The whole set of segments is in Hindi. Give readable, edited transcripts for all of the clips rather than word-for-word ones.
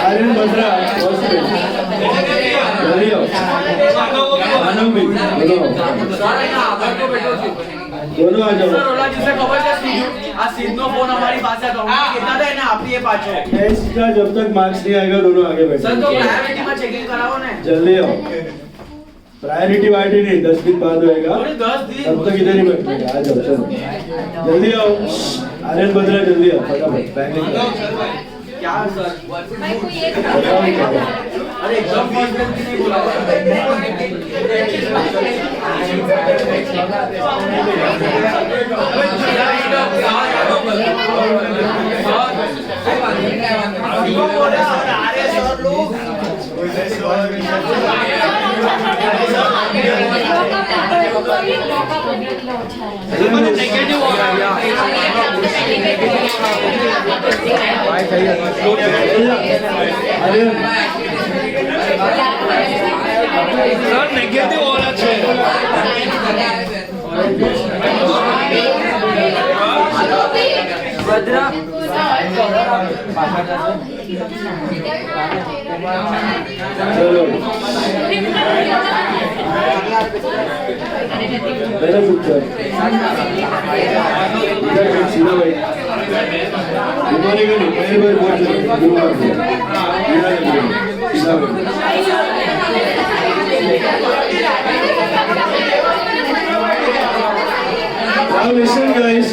आर्यन बत्रा दोनों आ जाओ इसका जब तक मार्क्स नहीं आएगा दोनों आगे बैठो जल्दी आओ प्रायोरिटी वाइटी नहीं 10 दिन बाद होएगा तब तक इधर ही बैठेगा आ जाओ चलो जल्दी आओ आर्यन बत्रा जल्दी आओ फटाफट पैकिंग क्या सर भाई कोई एक अरे एकदम कॉन्फिडेंस नहीं बोला नेगेटिव और अच्छे भद्रा चलो मेरा पिक्चर इधर सीधा भाई घुमाने का नहीं पहली बार बहुत सीधा भाई Now listen guys.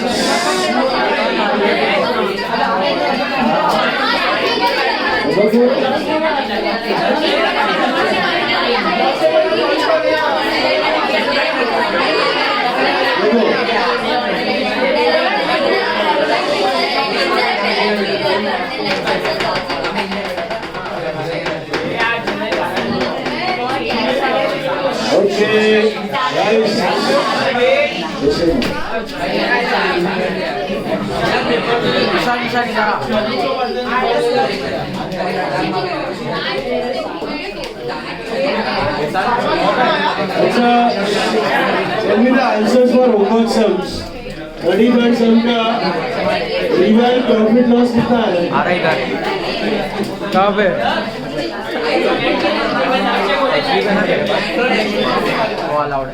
Okay, guys. Listen. Tell me the answers for homework sums. 33rd sum का रियल प्रॉफिट लॉस कितना है? आ रहा इधर कहाँ पे वो allowed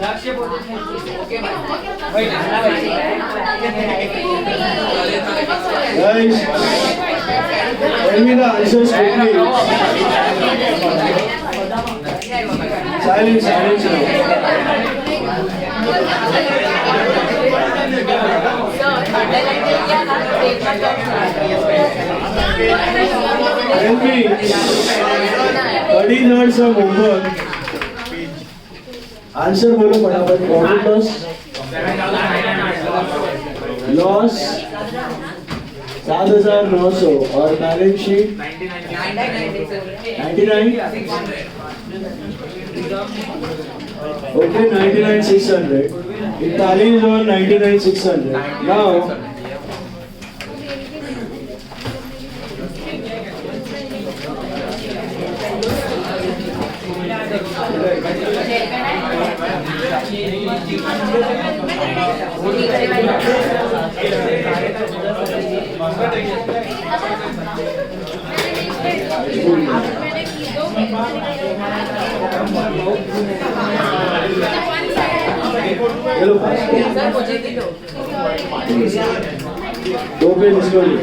Guys, tell me the answers quickly. Silence, silence now. Tell me, 33rd sum homework. Answer बोलो फटाफट. Profit loss, loss 7,900 और balance sheet 99. Okay, 99,600. The tally is on 99,600. Now, hello sir मुझे भी दो 2 पेज इसको ले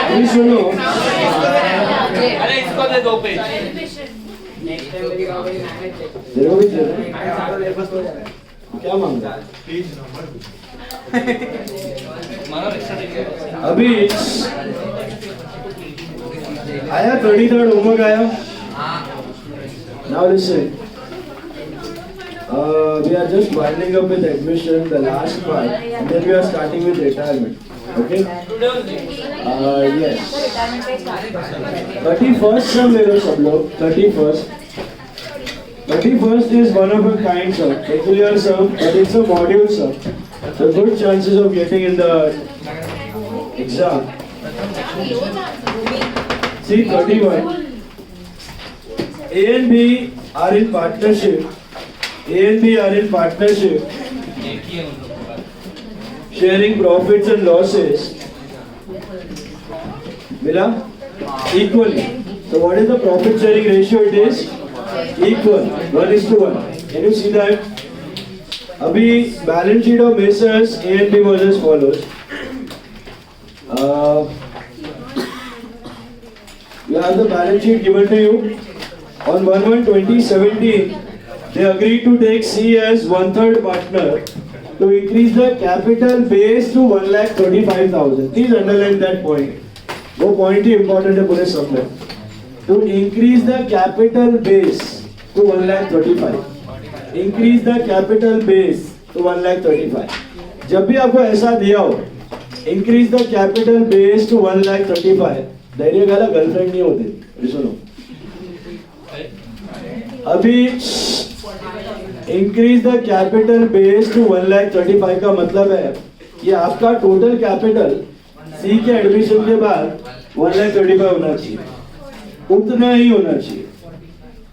अभी सुनो अरे इसको दे 2 पेज देखो भी क्या मांगा अभी आया 33rd होमवर्क आया. Now listen. We are just winding up with admission, the last part, and then we are starting with retirement. Okay? Yes. Retirement पे स्टार्ट कर 31st sum ले लो सब लोग. 31st is one of a kind sum, peculiar sum, but it's a module sum. So good chances of getting in the exam. See 31. A and B are in partnership. Sharing profits and losses. Mila? Equally. So what is the profit sharing ratio? It is equal. 1:1. Can you see that? Abhi balance sheet of Messrs A and B was as follows. You have the balance sheet given to you. On 1/1/2017, they agreed to take C as 1/3 partner to increase the capital base to 1,35,000. Please underline that point. वो point ही important है पूरे सब में. To increase the capital base to 1,35,000. Increase the capital base to 1,35,000. जब भी आपको ऐसा दिया हो, increase the capital base to 1,35,000. धैर्य गाला गर्लफ्रेंड नहीं होती. सुनो. अभी increase the capital base to 1,35,000 का मतलब है कि आपका टोटल कैपिटल सी के एडमिशन के बाद 1,35,000 होना चाहिए. उतना ही होना चाहिए,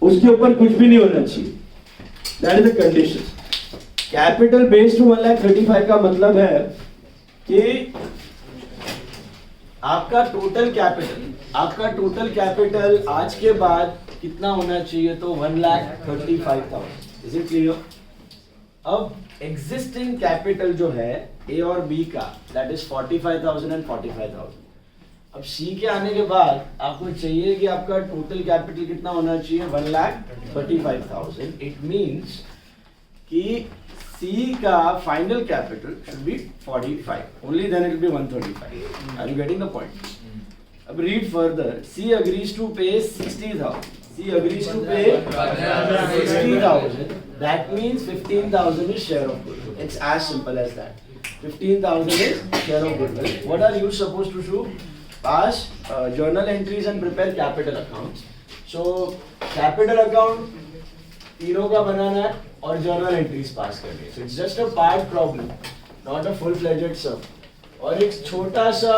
उसके ऊपर कुछ भी नहीं होना चाहिए. That is the condition. Capital base to 1,35,000 का मतलब है कि आपका टोटल कैपिटल आज के बाद कितना होना चाहिए? तो 1,35,000. Is it clear? अब एग्जिस्टिंग कैपिटल जो है ए और बी का, दैट इज 45,000 एंड 45,000. अब सी के आने के बाद आपको चाहिए कि आपका टोटल कैपिटल कितना होना चाहिए? 1,35,000. इट मींस कि सी का final capital should be 45. Only then it will be 135. Are you getting the point? अब read further. C agrees to pay 60,000. C agrees to pay 60,000. That means 15,000 is share of goodwill. It's as simple as that. 15,000 is share of goodwill. What are you supposed to do? Pass journal entries and prepare capital accounts. So capital account तीनों का बनाना है और journal entries pass करनी है. So it's just a part problem, not a full-fledged sum. और एक छोटा सा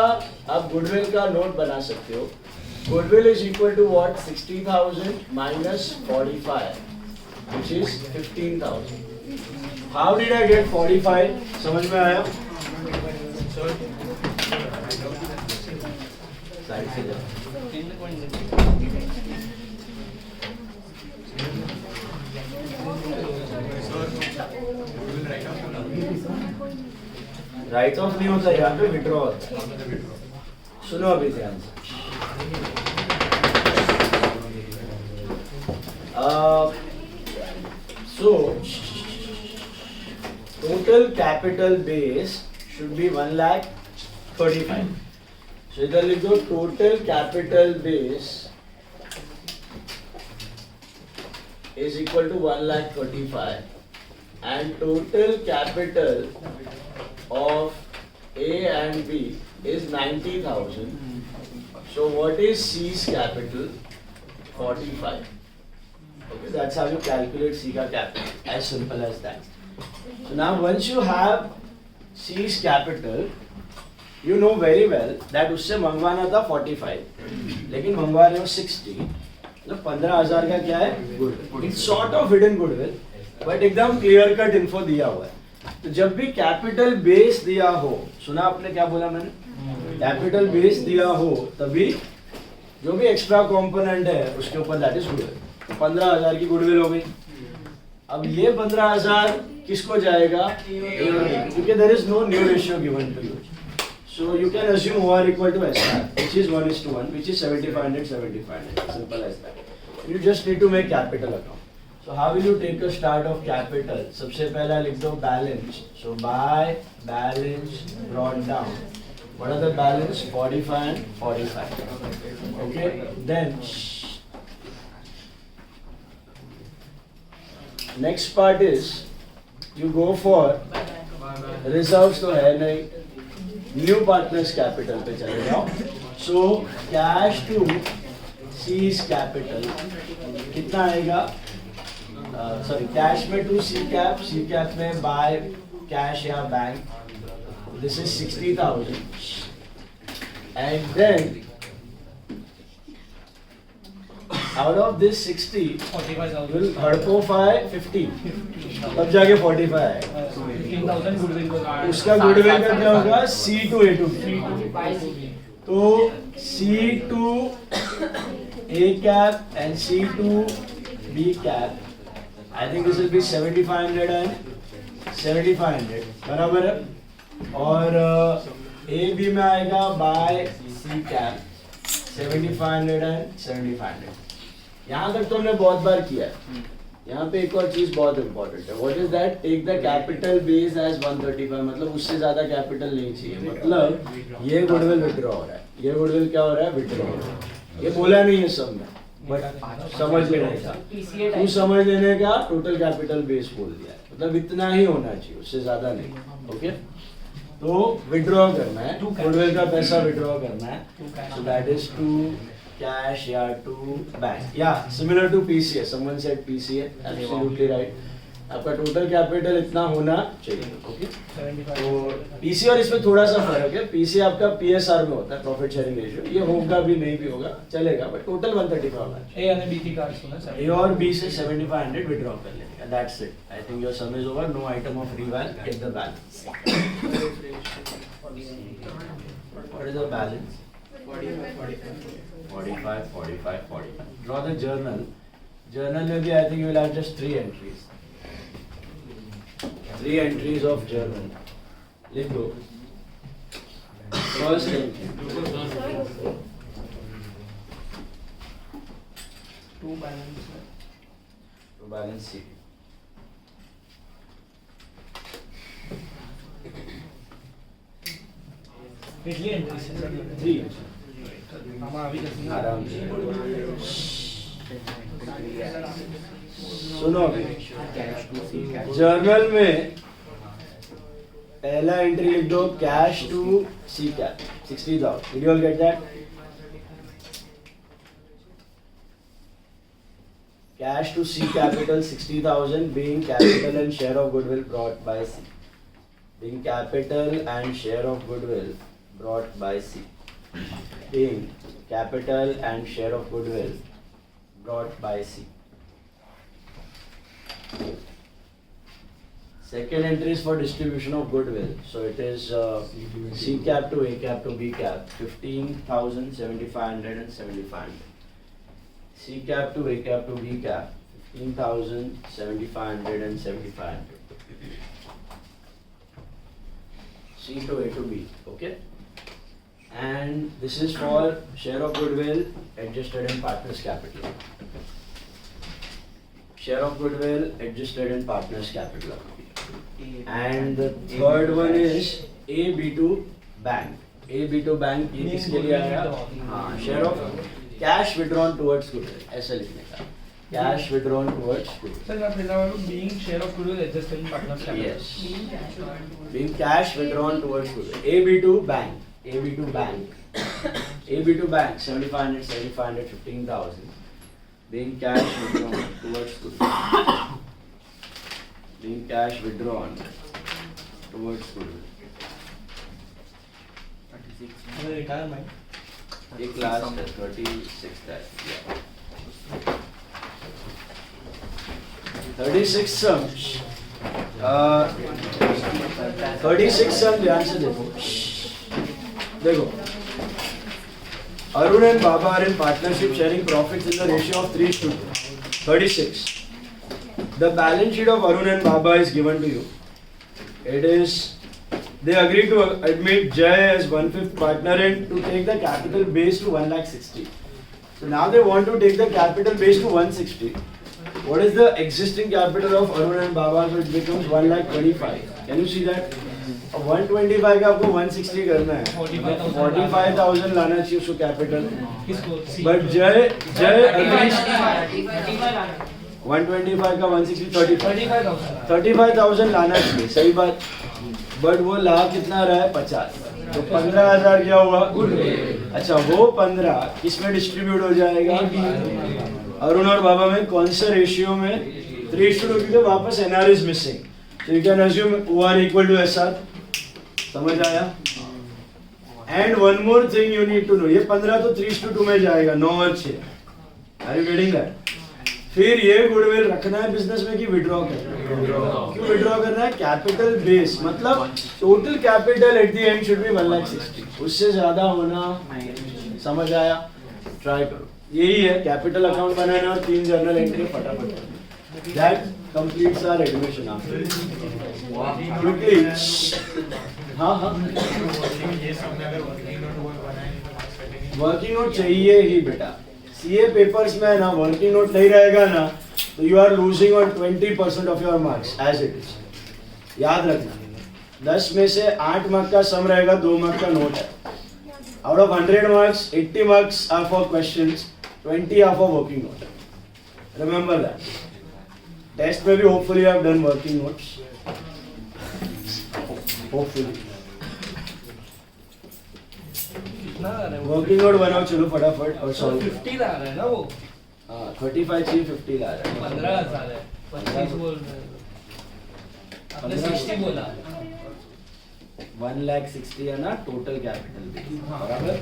आप goodwill का note बना सकते हो. Goodwill is equal to what? 60,000 minus 45, which is 15,000. How did I get 45? समझ में आया? साइड से जाओ. राइट ऑफ नहीं होता, यहाँ पे विड्रॉ होता है. सुनो अभी ध्यान से. So total capital base should be 1,35,000. So इधर लिख दो total capital base is equal to 1,35,000 and total capital of A and B is 90,000. So what is C's capital? 45. Okay, that's how you calculate C ka capital. As simple as that. So now once you have C's capital, you know very well that उससे मंगवाना था 45, लेकिन मंगवा रहे हो 60. मतलब 15,000 का क्या है? Goodwill. It's sort of hidden goodwill, but एकदम clear cut info दिया हुआ है. तो जब भी कैपिटल बेस दिया हो, सुना आपने क्या बोला मैंने? कैपिटल बेस दिया हो तभी जो भी एक्स्ट्रा कंपोनेंट है उसके ऊपर दैट इज गुडविल. तो 15,000 की गुडविल हो गई. अब ये 15,000 किसको जाएगा? क्योंकि there is no new ratio given to you. So you can assume OR equal to SR, which is 1:1, which is 7,500, 7,500. Simple as that. You just need to make capital account. So how will you take a start of capital? सबसे पहला लिख दो balance. So by balance brought down. What are the balance? 45 and 45. Okay. Then next part is you go for reserves तो है नहीं. न्यू पार्टनर्स कैपिटल पे चले जाओ. So cash to C's capital कितना आएगा? सॉरी, कैश में टू सी कैप में बाय कैश या bank, this is 60,000. And then out of this 60 will हड़पोफाई 50, तब जाके 45 आएगा. उसका गुडविल का क्या होगा? C to A to B. तो C to A cap and C to B cap, I think this will be 7,500 and 7,500, बराबर है. और A B में आएगा by C cap 7,500 and 7,500. यहाँ तक तो हमने बहुत बार किया है. यहाँ पे एक और चीज बहुत इंपॉर्टेंट है. What is that? Take the capital base as 135, मतलब उससे ज्यादा कैपिटल नहीं चाहिए. मतलब ये गुडविल विड्रॉ हो रहा है, ये गुडविल क्या हो रहा है? विड्रॉ हो रहा है. ये बोला नहीं है सब में, बट समझ लेने का, तू समझ लेने का टोटल कैपिटल बेस बोल दिया है. मतलब इतना ही होना चाहिए, उससे ज्यादा नहीं. ओके, तो विड्रॉ करना है, गुडविल का पैसा विड्रॉ करना है. So that is to cash या टू बैंक, या similar to PCA. Someone said PCA, absolutely right. आपका टोटल कैपिटल इतना होना चाहिए. ओके, तो पीसीए और इसमें थोड़ा सा फर्क है. पीसीए आपका पीएसआर में होता है, प्रॉफिट शेयरिंग रेशियो. ये होगा भी नहीं भी होगा चलेगा, बट टोटल 135 होना चाहिए. ए और बी की कार्ड सुना सर. ए और बी से 7,500 विड्रॉ कर लेंगे. That's it. I think your sum is over. No item of reval. Get the balance. What is the balance? 45, 45, 45. Draw the journal. Journal में भी I think you will have just 3 entries. 3 entries of journal. लिख दो. First entry. To balance. To balance sheet. कितनी एंट्री है सर? 3. हम अभी कैसे आराम से. सुनो अभी. जर्नल में पहला एंट्री लिख दो, cash to C cap 60,000. Did you all get that? Cash to C capital 60,000 being capital and share of goodwill brought by C. Being capital and share of goodwill brought by C. Being capital and share of goodwill brought by C. Second entry is for distribution of goodwill. So it is C cap to A cap to B cap 15,700 and 7,500. C cap to A cap to B cap 15,700 and 7,500. C to A to B. Okay. And this is for share of goodwill adjusted in partners capital. Share of goodwill adjusted in partners capital. And the third one is AB to bank. AB to bank ये किसके लिए आया? हाँ, share of cash withdrawn towards goodwill. ऐसा लिखने का. Cash withdrawn towards goodwill. Sir मैं पहला वाला being share of goodwill adjusted in partners capital. Yes. Being cash withdrawn towards goodwill. AB to bank. AB to bank. AB to bank 7,500, 7,500, 15,000. Being cash withdrawn towards goodwill. Being cash withdrawn towards goodwill. मैंने लिखा है मैं. एक लास्ट है 36 that. Yeah. 36 sums. 36 sums ध्यान से देखो. देखो. Arun and Baba are in partnership sharing profits in the ratio of 3:2. 36. The balance sheet of Arun and Baba is given to you. It is, they agree to admit Jay as 1/5 partner and to take the capital base to 1,60,000. So now they want to take the capital base to 160. What is the existing capital of Arun and Baba? So it becomes 1,25,000. Can you see that? 125 का आपको 160 करना है. 45,000 लाना चाहिए उसको कैपिटल. बट जय agrees 125 का 160 35,000 लाना चाहिए. सही बात. बट वो ला कितना रहा है? 50. तो 15,000 क्या हुआ? अच्छा, वो 15 किसमें डिस्ट्रीब्यूट हो जाएगा? अरुण और बाबा में कौन से रेशियो में? 3:2, क्योंकि वापस NR is missing, so you can assume OR equal to SR. समझ आया? And one more thing you need to know, ये 15 तो 3:2 में जाएगा, 9 और 6. Are you getting that? फिर ये गुडविल रखना है बिजनेस में कि विड्रॉ करना है? क्यों विड्रॉ करना है? कैपिटल बेस, मतलब total capital at the end should be 1,60,000, उससे ज्यादा होना, समझ आया? ट्राई करो, यही है कैपिटल अकाउंट बनाना और 3 जर्नल एंट्री फटाफट. That completes our admission. Quickly, हाँ हाँ, वर्किंग नोट चाहिए ही बेटा. सीए पेपर्स में ना वर्किंग नोट नहीं रहेगा ना, तो you are losing on 20% of your marks as it is. याद रखना, 10 में से 8 मार्क का सम रहेगा, 2 मार्क का नोट है. Out of 100 marks 80 marks are for questions, 20 are for working note. Remember that. Test में भी hopefully you have done working notes, hopefully. Working note बनाओ, चलो फटाफट और सॉल्व. 50 ला रहा है ना वो. हाँ, 35 चाहिए, 50 ला रहा है. 15,000 है, 25 बोल रहे हैं. आपने 60 बोला. 1,60,000 है ना टोटल कैपिटल, बराबर.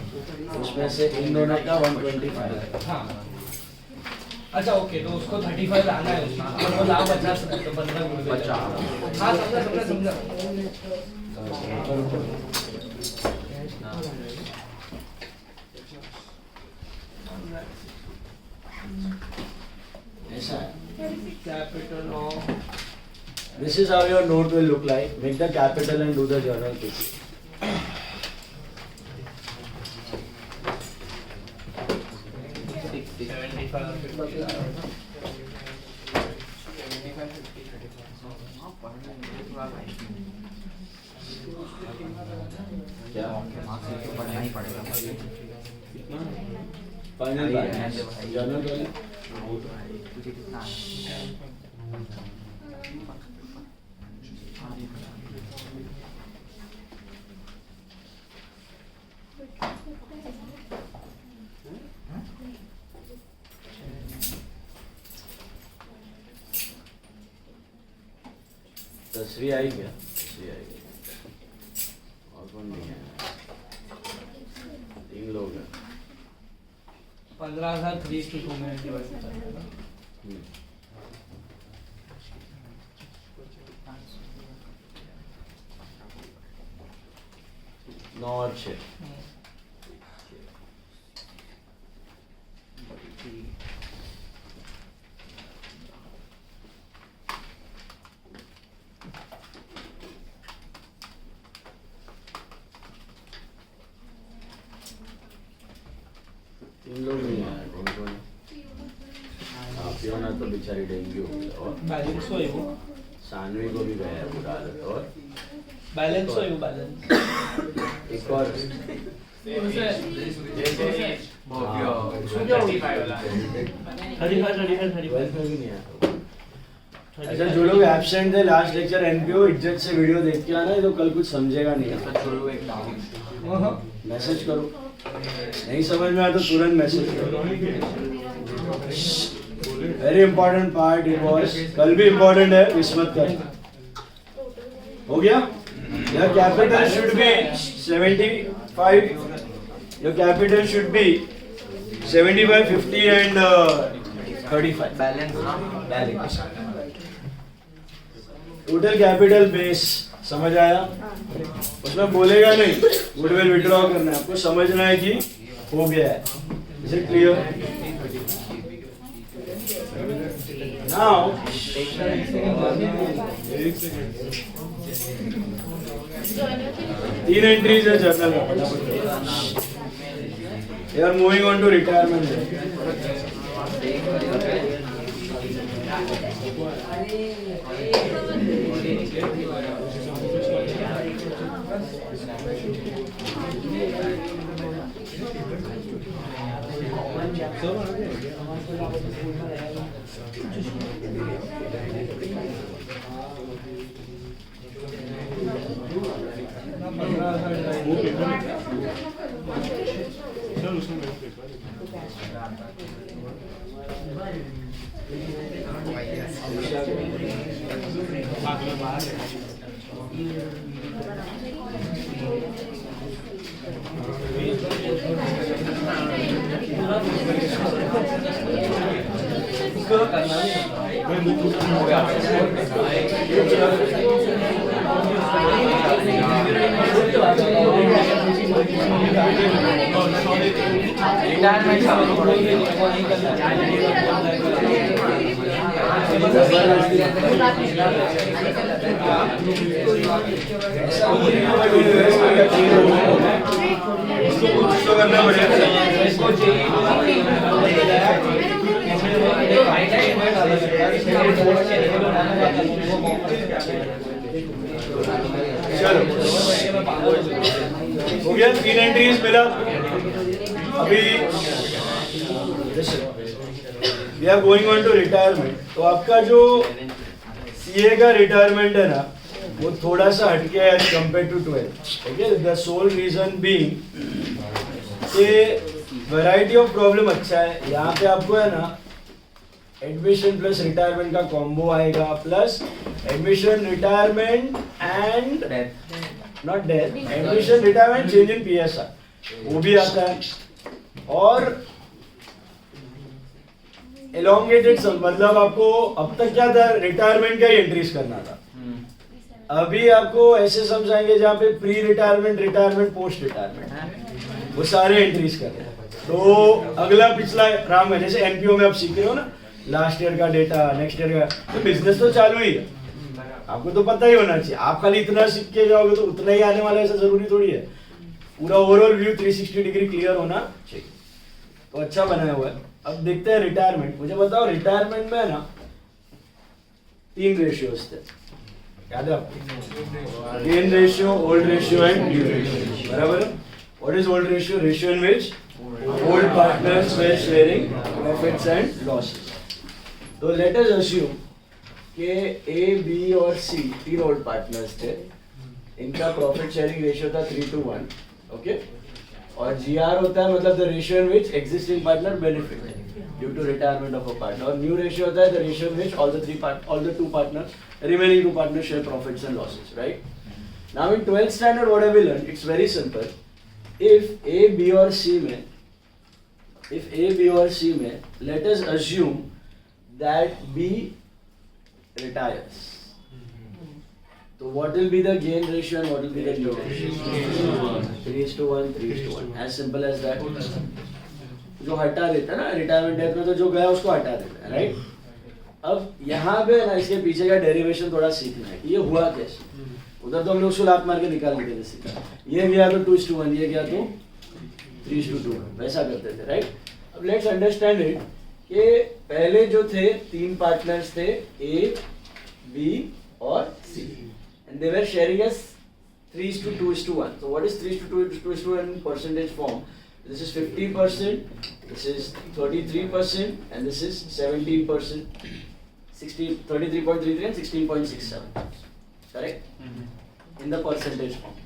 उसमें से इन दोनों का 125. हाँ. अच्छा ओके, तो उसको 35 लाना है उसमें, और वो ला 50 है, तो 15 गुड बचा. हाँ समझा. ऐसा है. Capital of, This is how your note will look like. Make the capital and do the journal quickly. क्या? फाइनल जर्नल वाले तस्वीर आई क्या? तस्वीर आई क्या? और कौन नहीं है? 3 लोग हैं. 15,000 3:2 में डिवाइड होता है ना. 9 और 6. इन लोग नहीं आए. कौन आप पियोना तो बेचारी डेंगू हो गया. और बैलेंस हो वो, सानवी को भी गया है बुरा हालत. और बैलेंस हो वो, बैलेंस एक और ट्वेल्थ में भी नहीं आया. अच्छा, जो लोग एब्सेंट थे लास्ट लेक्चर एनपीओ इज्जत से वीडियो देख के आना, तो कल कुछ समझेगा नहीं. मैसेज करो, नहीं समझ में आया तो तुरंत मैसेज करो. Very important part it was. कल भी इंपॉर्टेंट है, मिस मत कर. हो गया? Your capital should B 75. Your capital should B 75, 50 and 35. Balance. Total capital base समझ आया? उसमें बोलेगा नहीं गुडविल विड्रॉ करना है, आपको समझना है कि हो गया है. Is it clear? Now 3 entries है जर्नल में. You are moving on to retirement. हो गया, 3 एंट्रीज मिला। अभी we are going on to retirement. तो आपका जो सीए का रिटायरमेंट है ना, वो थोड़ा सा हटके है as compare to 12। Okay, the sole reason being कि वैरायटी ऑफ प्रॉब्लम अच्छा है। यहाँ पे आपको है ना एडमिशन प्लस रिटायरमेंट का कॉम्बो आएगा, plus admission retirement and not death, admission retirement change in PSR वो भी आता है। और एलोंगेटेड सम, मतलब आपको अब तक क्या था, रिटायरमेंट का ही एंट्रीज करना था। अभी आपको ऐसे समझाएंगे जहाँ पे pre retirement, retirement, post retirement वो सारे एंट्रीज कर रहे हैं। तो अगला पिछला राम है, जैसे एनपीओ में आप सीख रहे हो ना, लास्ट ईयर का डेटा, नेक्स्ट ईयर का, तो बिजनेस तो चालू ही है, आपको तो पता ही होना चाहिए। आप खाली इतना सीख के जाओगे तो उतना ही आने वाला है, ऐसा जरूरी थोड़ी है। पूरा ओवरऑल व्यू 360 डिग्री क्लियर होना चाहिए। तो अच्छा बनाया हुआ है। अब देखते हैं रिटायरमेंट। मुझे बताओ रिटायरमेंट में ना 3 रेशियोज थे, याद है आपको? Gain ratio, old ratio and new ratio, बराबर। What is old ratio? Ratio in which old partners were sharing profits and losses. तो let us assume कि A, B और C 3 old partners थे, इनका प्रॉफिट शेयरिंग रेशियो था 3:1, ओके। और GR होता है मतलब the ratio in which existing partner benefit due to retirement of a partner, और new ratio होता है the ratio in which all the two partners, remaining 2 partners share profits and losses, right? Now in 12th standard what have we learned? It's very simple. If A, B और C में, let us assume that B retires. So what will be the gain ratio and what will be the new ratio? 3:1, 3:1. As simple as that. जो हटा देता है ना रिटायरमेंट डेथ में, तो जो गया उसको हटा देता है, राइट? अब यहाँ पे ना इसके पीछे का डेरिवेशन थोड़ा सीखना है, ये हुआ कैसे। उधर तो हम लोग उसको लात मार के निकाल देते थे सीखा, ये गया तो 2:1, ये गया तो 3:2, वैसा करते थे, राइट? अब लेट्स अंडरस्टैंड इट कि पहले जो थे 3 पार्टनर्स थे, ए, बी और C, and they were sharing as 3:2:1. So what is 3:2:1 in percentage form? This is 50%, this is 33%, and this is 17%. 33.33 and 16.67. Correct? In the percentage form.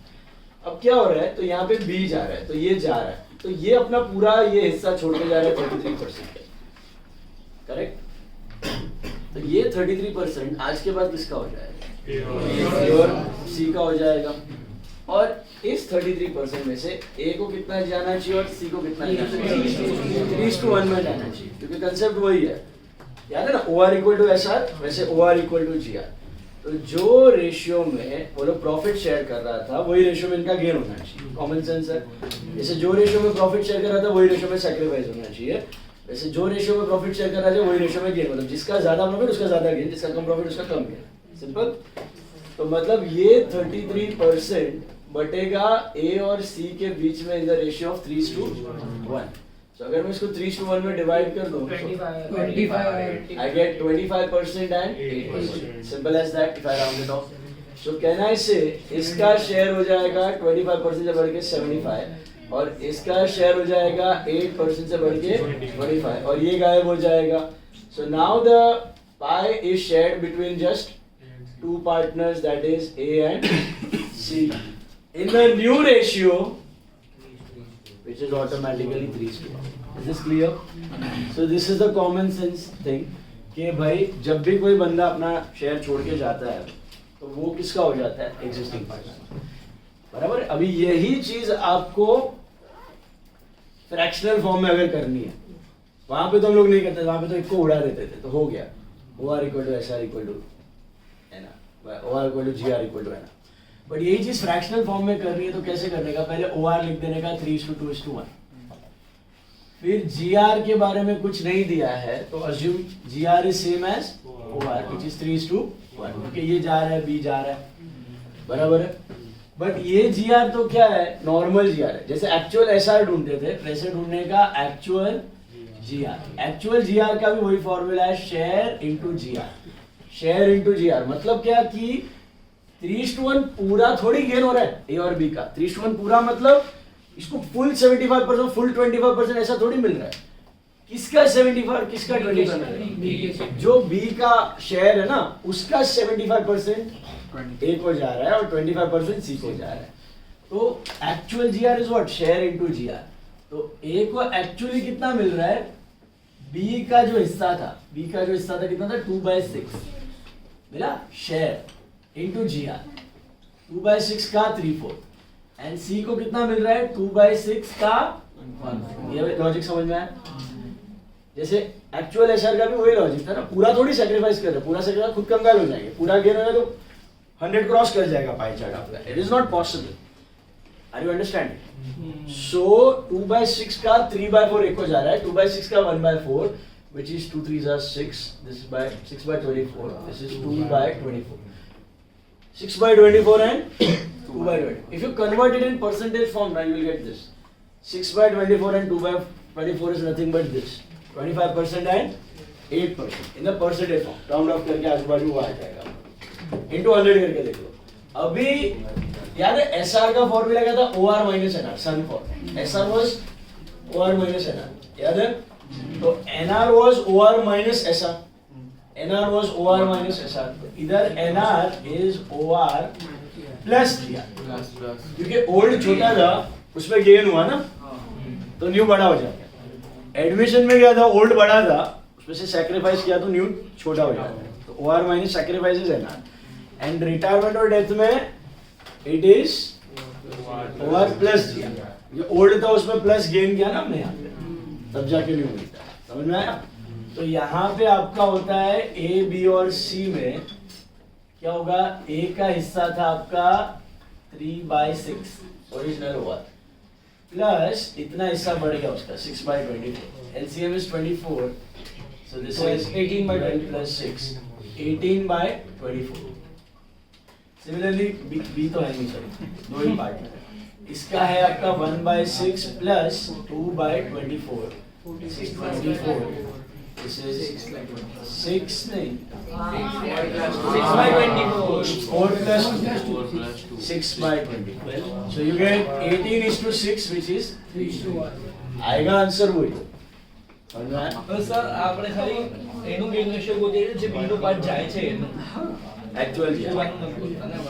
अब क्या हो रहा है, तो यहाँ पे B जा रहा है, तो ये जा रहा है, तो ये अपना पूरा ये हिस्सा छोड़ के जा रहा है 33%, करेक्ट? तो ये 33% आज के बाद किसका हो जाएगा? और C का हो जाएगा। और इस 33% में से A को कितना जाना चाहिए और C को कितना जाना चाहिए? 3:1 में जाना चाहिए, क्योंकि कंसेप्ट वही है, याद है ना? OR = SR, वैसे OR = GR। तो जो रेशियो में वो लोग प्रॉफिट शेयर कर रहा था, वही रेशियो में इनका गेन होना चाहिए। कॉमन सेंस है। जैसे जो रेशियो में प्रॉफिट शेयर कर रहा था, वही रेशियो में सैक्रिफाइस होना चाहिए। वैसे जो रेशियो में प्रॉफिट शेयर कर रहा था, वही रेशियो में गेन, मतलब जिसका ज्यादा प्रॉफिट उसका ज्यादा गेन, जिसका कम प्रॉफिट उसका कम गेन। सिंपल। तो मतलब ये 33% बटेगा A और C के बीच में इन द रेशियो ऑफ 3:1। तो अगर मैं इसको 3:1 में डिवाइड कर दूं, 25, I get 25% and 8%. Simple as that. If I round it off, so can I say इसका शेयर हो जाएगा 25% से बढ़ के 75, और इसका शेयर हो जाएगा 8% से बढ़ के 25 और ये गायब हो जाएगा. So now the pie is shared between just two partners, that is A and C. In the new ratio, which is automatically 3:1. Is this clear? So this is the common sense thing कि भाई जब भी कोई बंदा अपना शेयर छोड़ के जाता है तो वो किसका हो जाता है? Existing partner. बराबर. अभी यही चीज आपको फ्रैक्शनल फॉर्म में अगर करनी है, वहां पे तो हम लोग नहीं करते, वहां पे तो एक को उड़ा देते थे तो हो गया. OR equal to SR equal to NR, OR equal to GR equal to NR. But यही चीज फ्रैक्शनल फॉर्म में करनी है तो कैसे करने का? पहले OR लिख देने का 3:2:1. फिर GR के बारे में कुछ नहीं दिया है तो assume GR is same as OR which is 3:1. क्योंकि ये जा रहा है, B जा रहा है, बराबर है. बट ये GR तो क्या है? नॉर्मल GR है. जैसे एक्चुअल SR ढूंढते थे वैसे ढूंढने का एक्चुअल GR. एक्चुअल GR का भी वही फॉर्मूला है, share into GR. Share into GR मतलब क्या कि 3:1 पूरा थोड़ी गेन हो रहा है A और B का. 3:1 पूरा मतलब इसको फुल 75%, फुल 25% ऐसा थोड़ी मिल रहा है. किसका 75, किसका 25? जो B का शेयर है ना उसका 75% A को जा रहा है और 25% C को जा रहा है. तो actual GR is what? Share into GR. तो A को एक्चुअली कितना मिल रहा है? B का जो हिस्सा था, B का जो हिस्सा था कितना था? 2/6 मिला शेयर इनटू GR. 2/6 का 3/4 एंड C को कितना मिल रहा है? 2/6 का 1/4. ये लॉजिक समझ में आया? जैसे एक्चुअल SR का भी वही लॉजिक था ना, पूरा थोड़ी सैक्रिफाइस कर रहे, पूरा सैक्रिफाइस खुद कंगाल हो जाएंगे. पूरा गेन होगा तो 100 क्रॉस कर जाएगा पाई चार्ट आपका. It is not possible. Are you understanding? So 2/6 का 3/4 एक को जा रहा है, 2/6 का 1/4 which is 2 3s are 6. This is by 6/24. This is 2/24. 6/24 and 2/20. If you convert it in percentage form, now you will get this. 6/24 and 2/24 is nothing but this. 25% and 8% in the percentage form. Round off करके आजू बाजू वो आ जाएगा. Into 100 करके देख लो. अभी याद है SR का फॉर्मूला क्या था? OR minus NR. Sun form. SR was OR minus NR. याद है? तो NR was OR minus SR. NR was OR minus SR. तो इधर NR is OR plus GR. क्योंकि ओल्ड छोटा था उसमें गेन हुआ ना तो न्यू बड़ा हो जाता. एडमिशन में क्या था? ओल्ड बड़ा था उसमें से सैक्रिफाइस किया तो न्यू छोटा हो जाता है. तो OR minus sacrifice is NR. And retirement और डेथ में it is OR plus GR. ये ओल्ड था उसमें प्लस गेन किया ना हमने यहाँ पे, तब जाके न्यू मिलता है. समझ में आया? तो यहाँ पे आपका होता है A, B और C में क्या होगा? A का हिस्सा था आपका 3/6 ओरिजिनल OR प्लस इतना हिस्सा बढ़ गया उसका 6/24. LCM is 24. So this is 18/20 plus 6. 18/24. Similarly B तो है नहीं, सॉरी दो ही पार्ट है. इसका है आपका 1/6 plus 2/24. 6/24. This is 6 नहीं 6/24. 4 plus 2 6/24. So you get 18:6 which is 3:1. आएगा आंसर वही. समझ में आया? તો સર આપણે ખાલી એનું ગેન રેશિયો ગોતીએ જે B નો પાર્ટ જાય છે એનું एक्चुअल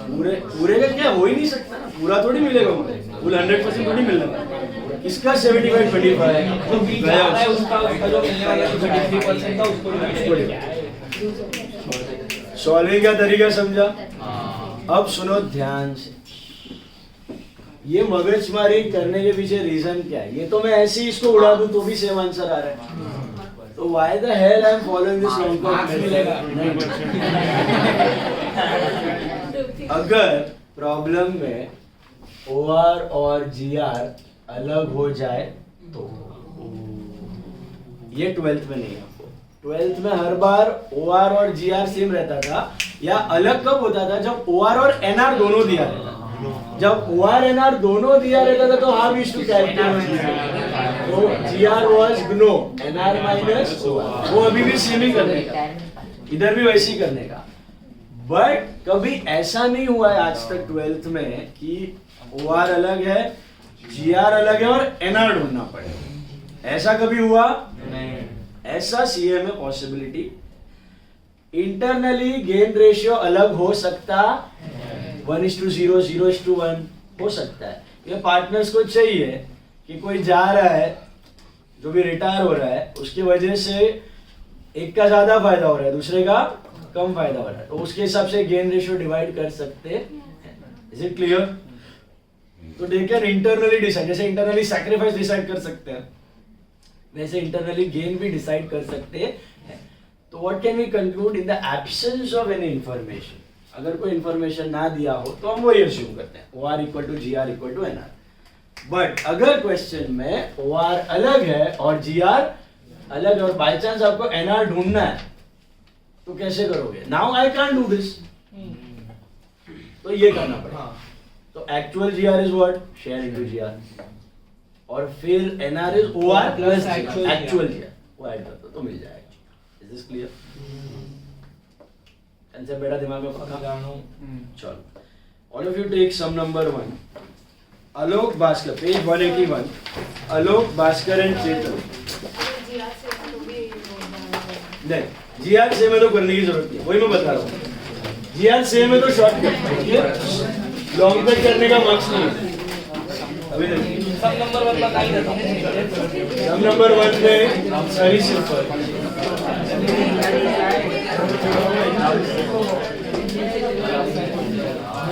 पूरे पूरे का क्या हो ही नहीं सकता ना, पूरा थोड़ी मिलेगा मुझे. फुल 100% थोड़ी मिलेगा. किसका 75/25? तो B जा रहा है उसका जो मिलने वाला 33% था उसको भी. सॉल्विंग का तरीका समझा? अब सुनो ध्यान से. ये मगजमारी करने के पीछे रीजन क्या है? ये तो मैं ऐसे ही इसको उड़ा दूं तो भी सेम आंसर आ रहा है. तो why the hell I am following this long term मिलेगा? अगर प्रॉब्लम में OR और GR अलग हो जाए तो ये 12th में नहीं है. 12th में हर बार OR और GR सेम रहता था, या अलग कब होता था? जब OR और NR दोनों दिया रहता था. जब OR NR दोनों दिया रहता था तो हाँ भी इसको कैलकुलेट. तो GR was GNO, NR minus OR. वो अभी भी सेम ही करने का, इधर भी वैसे ही करने का. बट कभी ऐसा नहीं हुआ है आज तक 12th में कि OR अलग है GR अलग है और NR ढूंढना पड़ेगा। ऐसा कभी हुआ? ऐसा CA में पॉसिबिलिटी। इंटरनली गेन रेशियो अलग हो सकता 1:0, 0:1 हो सकता है। ये पार्टनर्स को चाहिए कि कोई जा रहा है, जो भी रिटायर हो रहा है, उसकी वजह से एक का ज्यादा फायदा हो रहा है, दूसरे का कम फायदा हो रहा है, तो उसके हिसाब से गेन रेशियो डिवाइड कर सकते हैं। Is it clear? तो दे कैन इंटरनली डिसाइड, जैसे इंटरनली सैक्रिफाइस डिसाइड कर सकते हैं, वैसे इंटरनली गेन भी डिसाइड कर सकते हैं। तो what can we conclude in the absence of any information? अगर कोई इंफॉर्मेशन ना दिया हो तो हम वही अज्यूम करते हैं, OR = GR = NR। बट अगर क्वेश्चन में OR अलग है और GR अलग है और बाय चांस आपको NR ढूंढना है, तो कैसे करोगे? Now I can't do this, तो ये करना पड़ेगा। तो actual GR is what? Share into GR, और फिर NR is OR plus actual GR, वो ऐड कर दो तो मिल जाएगा। Is this clear? कंसेप्ट बेटा दिमाग में पक्का? चलो, all of you take some number 1। Alok Bhaskar, page 181। Alok Bhaskar and Chetan. नहीं, GR सेम है तो करने की जरूरत नहीं, वही मैं बता रहा हूँ। GR सेम है तो शॉर्टकट, लॉन्ग कट करने का मार्क्स नहीं है। अभी देखिए, सब नंबर 1 बता ही देता हूँ। सम नंबर 1 में वेरी सिंपल।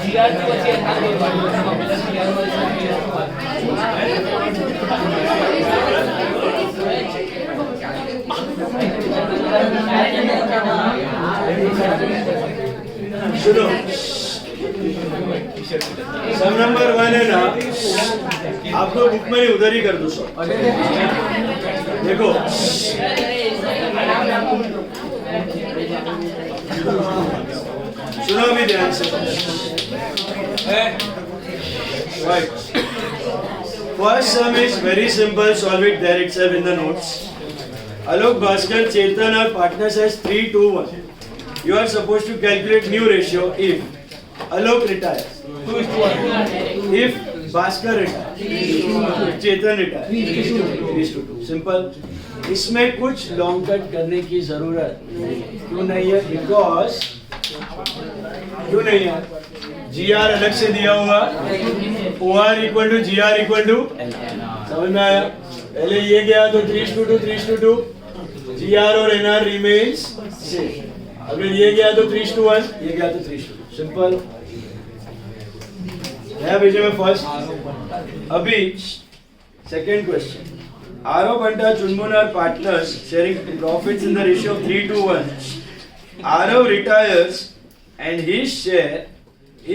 GR की बची है था कोई बात सुनो, सम नंबर 1 है ना, आप लोग बुक में उधर ही कर दो सब। देखो, सुनो अभी ध्यान से। Right. First sum is very simple. Solve it there itself in the notes. Alok, Bhaskar, Chetan are partners as 3, 2, 1. You are supposed to calculate new ratio if Alok retires, 2:1, if Bhaskar retires, if Chetan retires, 3:2. Simple. इसमें कुछ लॉन्ग कट करने की जरूरत क्यों नहीं है? बिकॉज क्यों नहीं है? GR अलग से दिया हुआ, OR = GR = समझ में आया? पहले ये गया तो 3:2, 3:2, GR और NR रिमेन्स सेम। अगर ये गया तो 3:1, ये गया तो 3:2। सिंपल है। भेजे में फर्स्ट। अभी second question. Arav, Banta, Chunmun are partners sharing profits in the ratio of 3:1. Arav retires and his share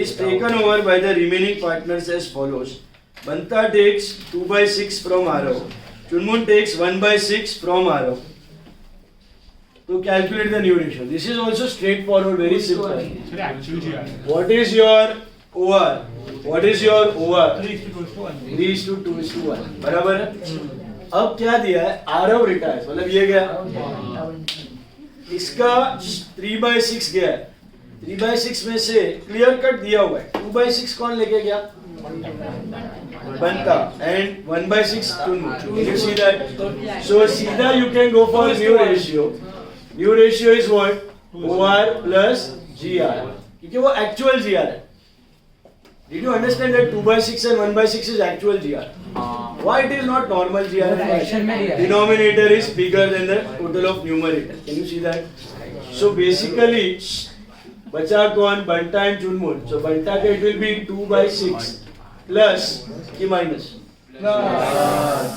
is taken over by the remaining partners as follows. Banta takes 2/6 from Arav. Chunmun takes 1/6 from Arav. To calculate the new ratio. This is also straightforward, very simple. What is your OR? What is your OR? 3:2:1. बराबर है? अब क्या दिया है? आरव रिटायर्स, मतलब ये गया, इसका 3/6 गया है। 3/6 में से क्लियर कट दिया हुआ है, 2/6 कौन लेके गया? Banta, and 1/6 Chunmun. You see that? So सीधा you can go for new ratio. New ratio is what? OR plus GR, क्योंकि वो actual GR है। Did you understand that 2/6 and 1/6 is actual GR? Why it is not normal GR? Denominator is bigger than the total of numerator. Can you see that? So basically, बचा कौन? Banta and Chunmun. So Banta का it will be 2/6 plus की minus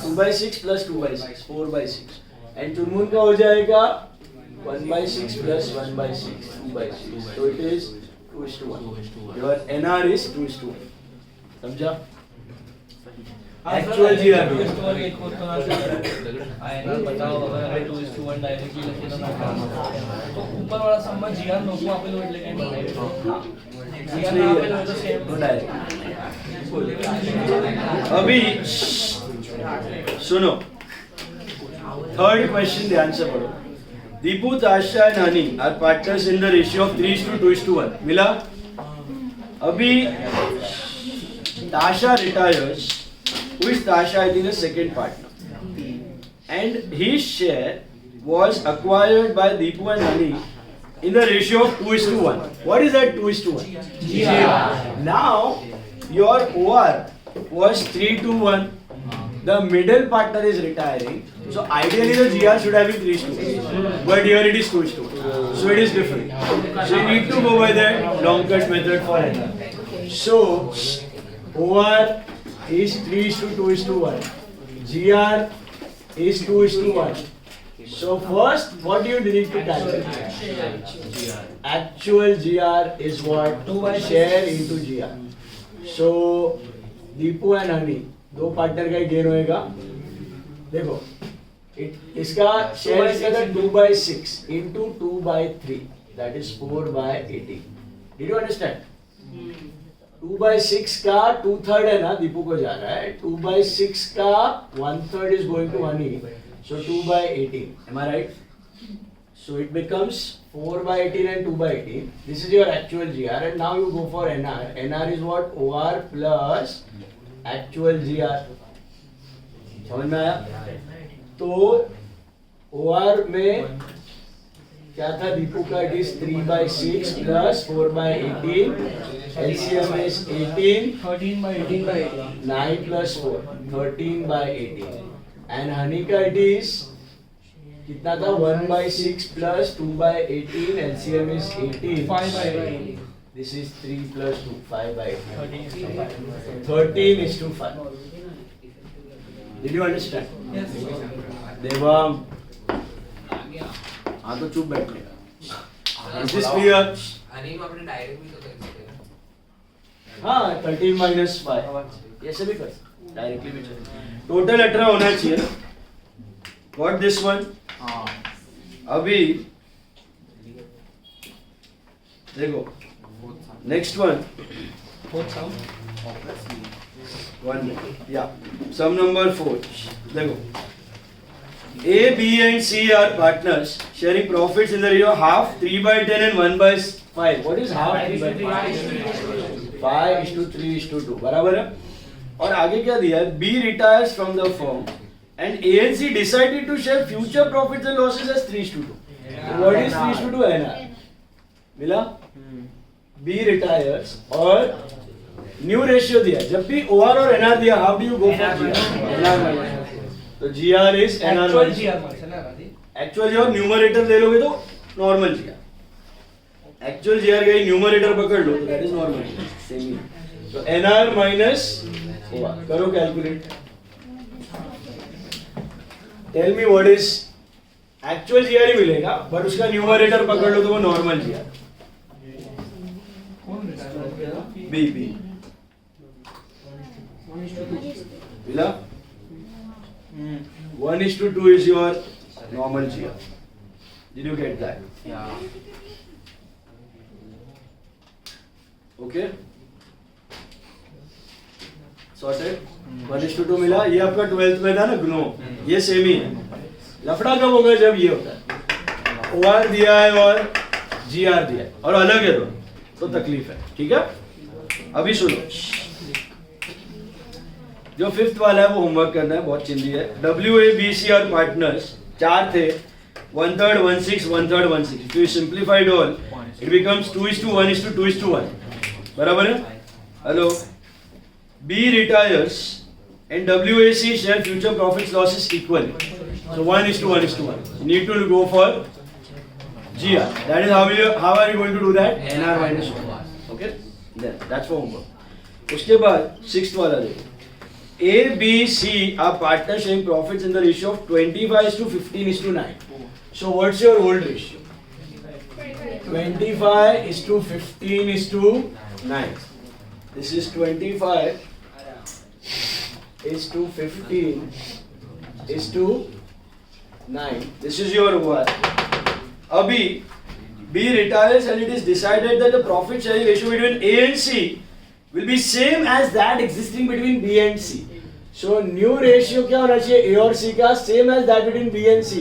2/6 plus 2/6, 4/6. And Chunmun का हो जाएगा 1/6 plus 1/6, 2/6. So it is 2:1. Your NR is 2:1. समझा? Actual GR बताओ अगर 2:1 डायरेक्टली लिखे तो ना तो ऊपर वाला सम्मा GR नोट में आप लोग लेके GR ना पे तो सेम तो डायरेक्ट। अभी सुनो, थर्ड क्वेश्चन ध्यान से पढ़ो। Deepu, Tasha and Honey are partners in the ratio of 3:2:1. मिला? अभी Tasha retires, who is Tasha, I think, the second partner. And his share was acquired by Deepu and Hani in the ratio of 2:1. What is that 2:1? GR. Now, your OR was 3:1. The middle partner is retiring. So ideally the GR should have been 3:1. But here it is 2:1. So it is different. So you need to go by the long cut method for NR. So OR is 3:2:1. GR is 2:1. So first, what do you need to calculate? Actual GR is what? 2 by Share into GR. So Deepu and honey दो पार्टनर का गेन होएगा. देखो इसका शेयर इसका था 2/6 into 2/3 that is 4/18. Did you understand? 2/6 का 2/3 है ना दीपू को जा रहा है. 2/6 का 1/3 is going to Honey. So 2/18. Am I right? So it becomes 4/18 and 2/18. This is your actual GR, and now you go for NR. NR is what? OR plus actual GR. समझ में आया? तो OR में क्या था दीपू का? It is 3/6 plus 4/18. LCM is 18. 13/18. 9 plus 4, 13/18. And honey का it is कितना था? 1/6 plus 2/18. LCM is 18. 5/18. This is 3 plus 2, 5/18. 13:5. Did you understand? Yes. देवाम हाँ तो चुप बैठ गया. Is this clear? हनी को अपने डायरेक्ट भी तो कर सकते हैं. हाँ 13 minus 5 ऐसे भी कर सकते, डायरेक्टली भी चल. टोटल 18 होना चाहिए ना. Got this one? अभी देखो next one. Fourth sum. Sum number 4. देखो A, B and C are partners sharing profits in the ratio of half, 3/10 and 1/5. What is half? 5:3:2. बराबर है. और आगे क्या दिया है? B retires from the firm and A and C decided to share future profits and losses as 3:2. What is 3:2? NR. मिला? B retires और न्यू रेशियो दिया. जब भी OR और NR दिया, how do you go for GR? NR minus. तो GR is NR Actual minus. GR marks है ना राधी? एक्चुअल और न्यूमरेटर ले लोगे तो नॉर्मल GR. एक्चुअल GR का ही न्यूमरेटर पकड़ लो तो दैट इज नॉर्मल. सेम ही. तो NR minus OR करो calculate. Tell me what is actual GR ही मिलेगा बट उसका न्यूमरेटर पकड़ लो तो वो नॉर्मल GR. कौन रिटायर? B. मिला? 1:2 is your normal GR. Did you get that? Yeah. Okay? Sorted? 1:2 मिला. ये आपका 12th में था ना ग्नो. ये सेम ही है. लफड़ा कब होगा? जब ये होता है OR दिया है और GR दिया है और अलग है तो तकलीफ है. ठीक है? अभी सुनो, जो 5th वाला है वो होमवर्क करना है. बहुत चिंदी है. WABC और पार्टनर्स 4 थे. 1/3, 1/6, 1/3, 1/6. If you simplified all, it becomes 2:1:2:1. बराबर है? Hello. B retires and WAC share future profits losses equally. So 1:1:1. You need to go for GR. That is how are you going to do that? NR minus 1. Okay? Then that's for homework. उसके बाद 6th वाला देखो. A, B, C are partners sharing profits in the ratio of 25:15:9. So what's your old ratio? 25:15:9. This is 25:15:9. This is your OR. अभी B retires and it is decided that the profit sharing ratio between A and C will be same as that existing between B and C. So new ratio क्या होना चाहिए? A और C का same as that between B and C.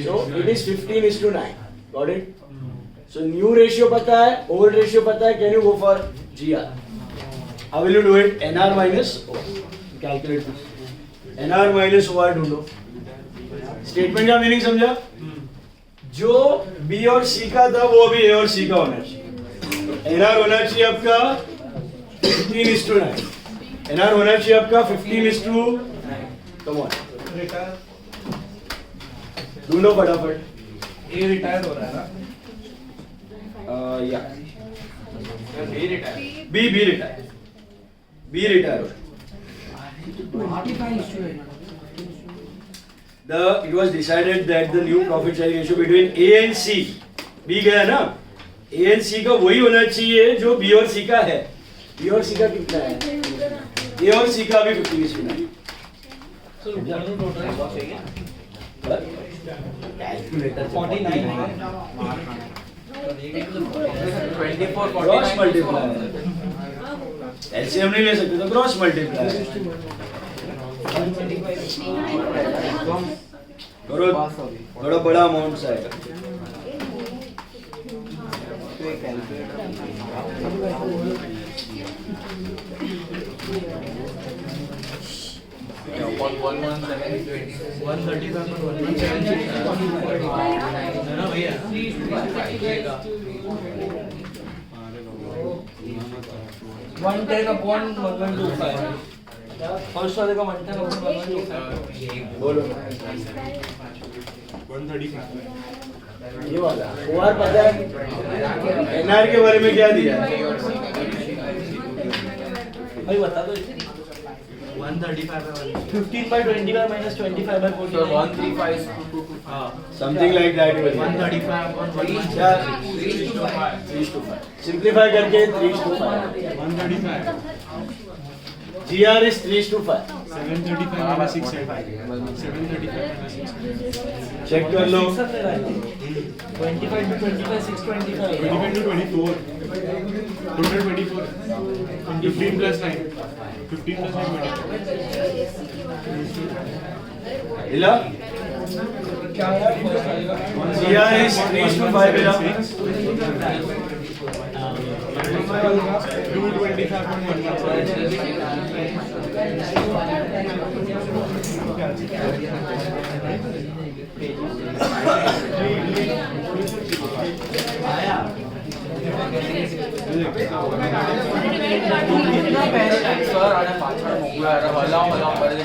So it is 15:9. Got it? So new ratio पता है, old ratio पता है. Can you go for GR? How will you do it? NR minus O. Calculate this. NR minus OR ढूंढो। स्टेटमेंट का मीनिंग समझा? जो B और C का था वो भी A और C का होना चाहिए। NR होना चाहिए आपका 15:9। NR होना चाहिए आपका 15:9। कम ऑन, ढूंढो फटाफट। ए रिटायर हो रहा है ना? या B रिटायर। B रिटायर हो रहा है। It was decided that the new profit sharing ratio between A and C, B गया ना, A and C का वही होना चाहिए जो B और C का है। B और C का कितना है? A और C का भी 50:9। So, दोनों total बहुत सही है। कैलकुलेटर 49 है। Cross multiply. एलसीएम नहीं ले सकते तो क्रॉस मल्टीप्लाई करो, थोड़ा बड़ा अमाउंट सा है। 110 upon 1125. फर्स्ट वाले का 110 upon 1125. बोलो। ये वाला OR पता है? एनआर के बारे में क्या दिया है? भाई बता दो। 15/25 minus 25/49. So 135 something like that. 135 on 3:5 simplify करके 3:5 GR is 3:5 चेक कर लो। 25/25 625. 15 plus 9. 15 plus 9. इला क्या यार फर्स्ट वाले का? GR is 3:5 इला। 225 on sir અને પાછળ મોકલા રે હલાવ કરે કે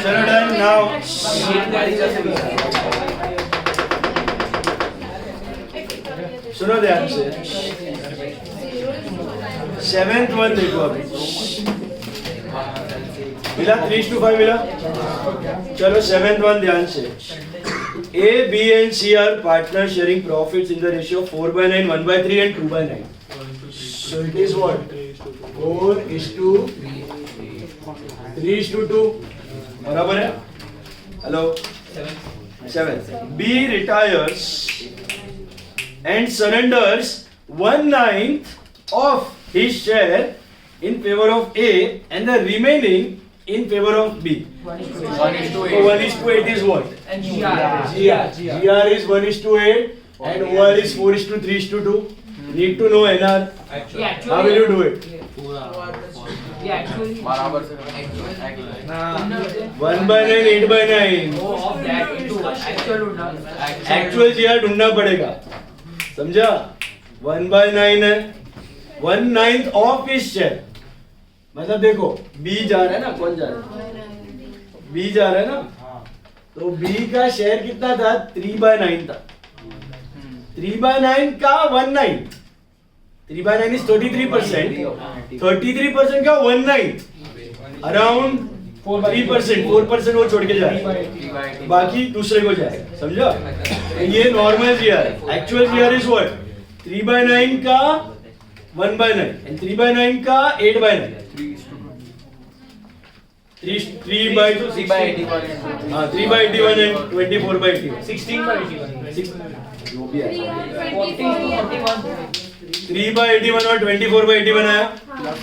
चलो डन नाउ। सुनो ध्यान से, 7th वन देखो अभी। मिला 3:5 मिला। चलो 7th वन ध्यान से। A, B and C are partners sharing profits in the ratio of 4/9, 1/3 and 2/9. So it is what? 4:3:2 बराबर है? Hello 7. B retires and surrenders 1/9 of his share in favor of A and the remaining in favor of B. 1:8 is what? And GR is 1:8 and OR is 4:3:2. Need to know NR. How will you do it? બરાબર છે 1/9, 8/9. एक्चुअल GR ढूंढना पड़ेगा, समझा? 1/9 है, 1/9 ऑफ हिज शेयर। मतलब देखो B जा रहा है ना, कौन जा रहा है? B जा रहा है ना, तो B का शेयर कितना था? 3/9 था। 3/9 का 1/9, 3/9 is 33%, 33% का 1/9 अराउंड 4% वो छोड़ के जाएगा, बाकी दूसरे को जाएगा, समझा? ये नॉर्मल GR है। Actual GR is what? 3/9 का 1/9 and 3/9 का 8/9। 3/81 हाँ 3/81 and 24/81 16/81. जो भी है 41. 3/81 और 24/81 आया,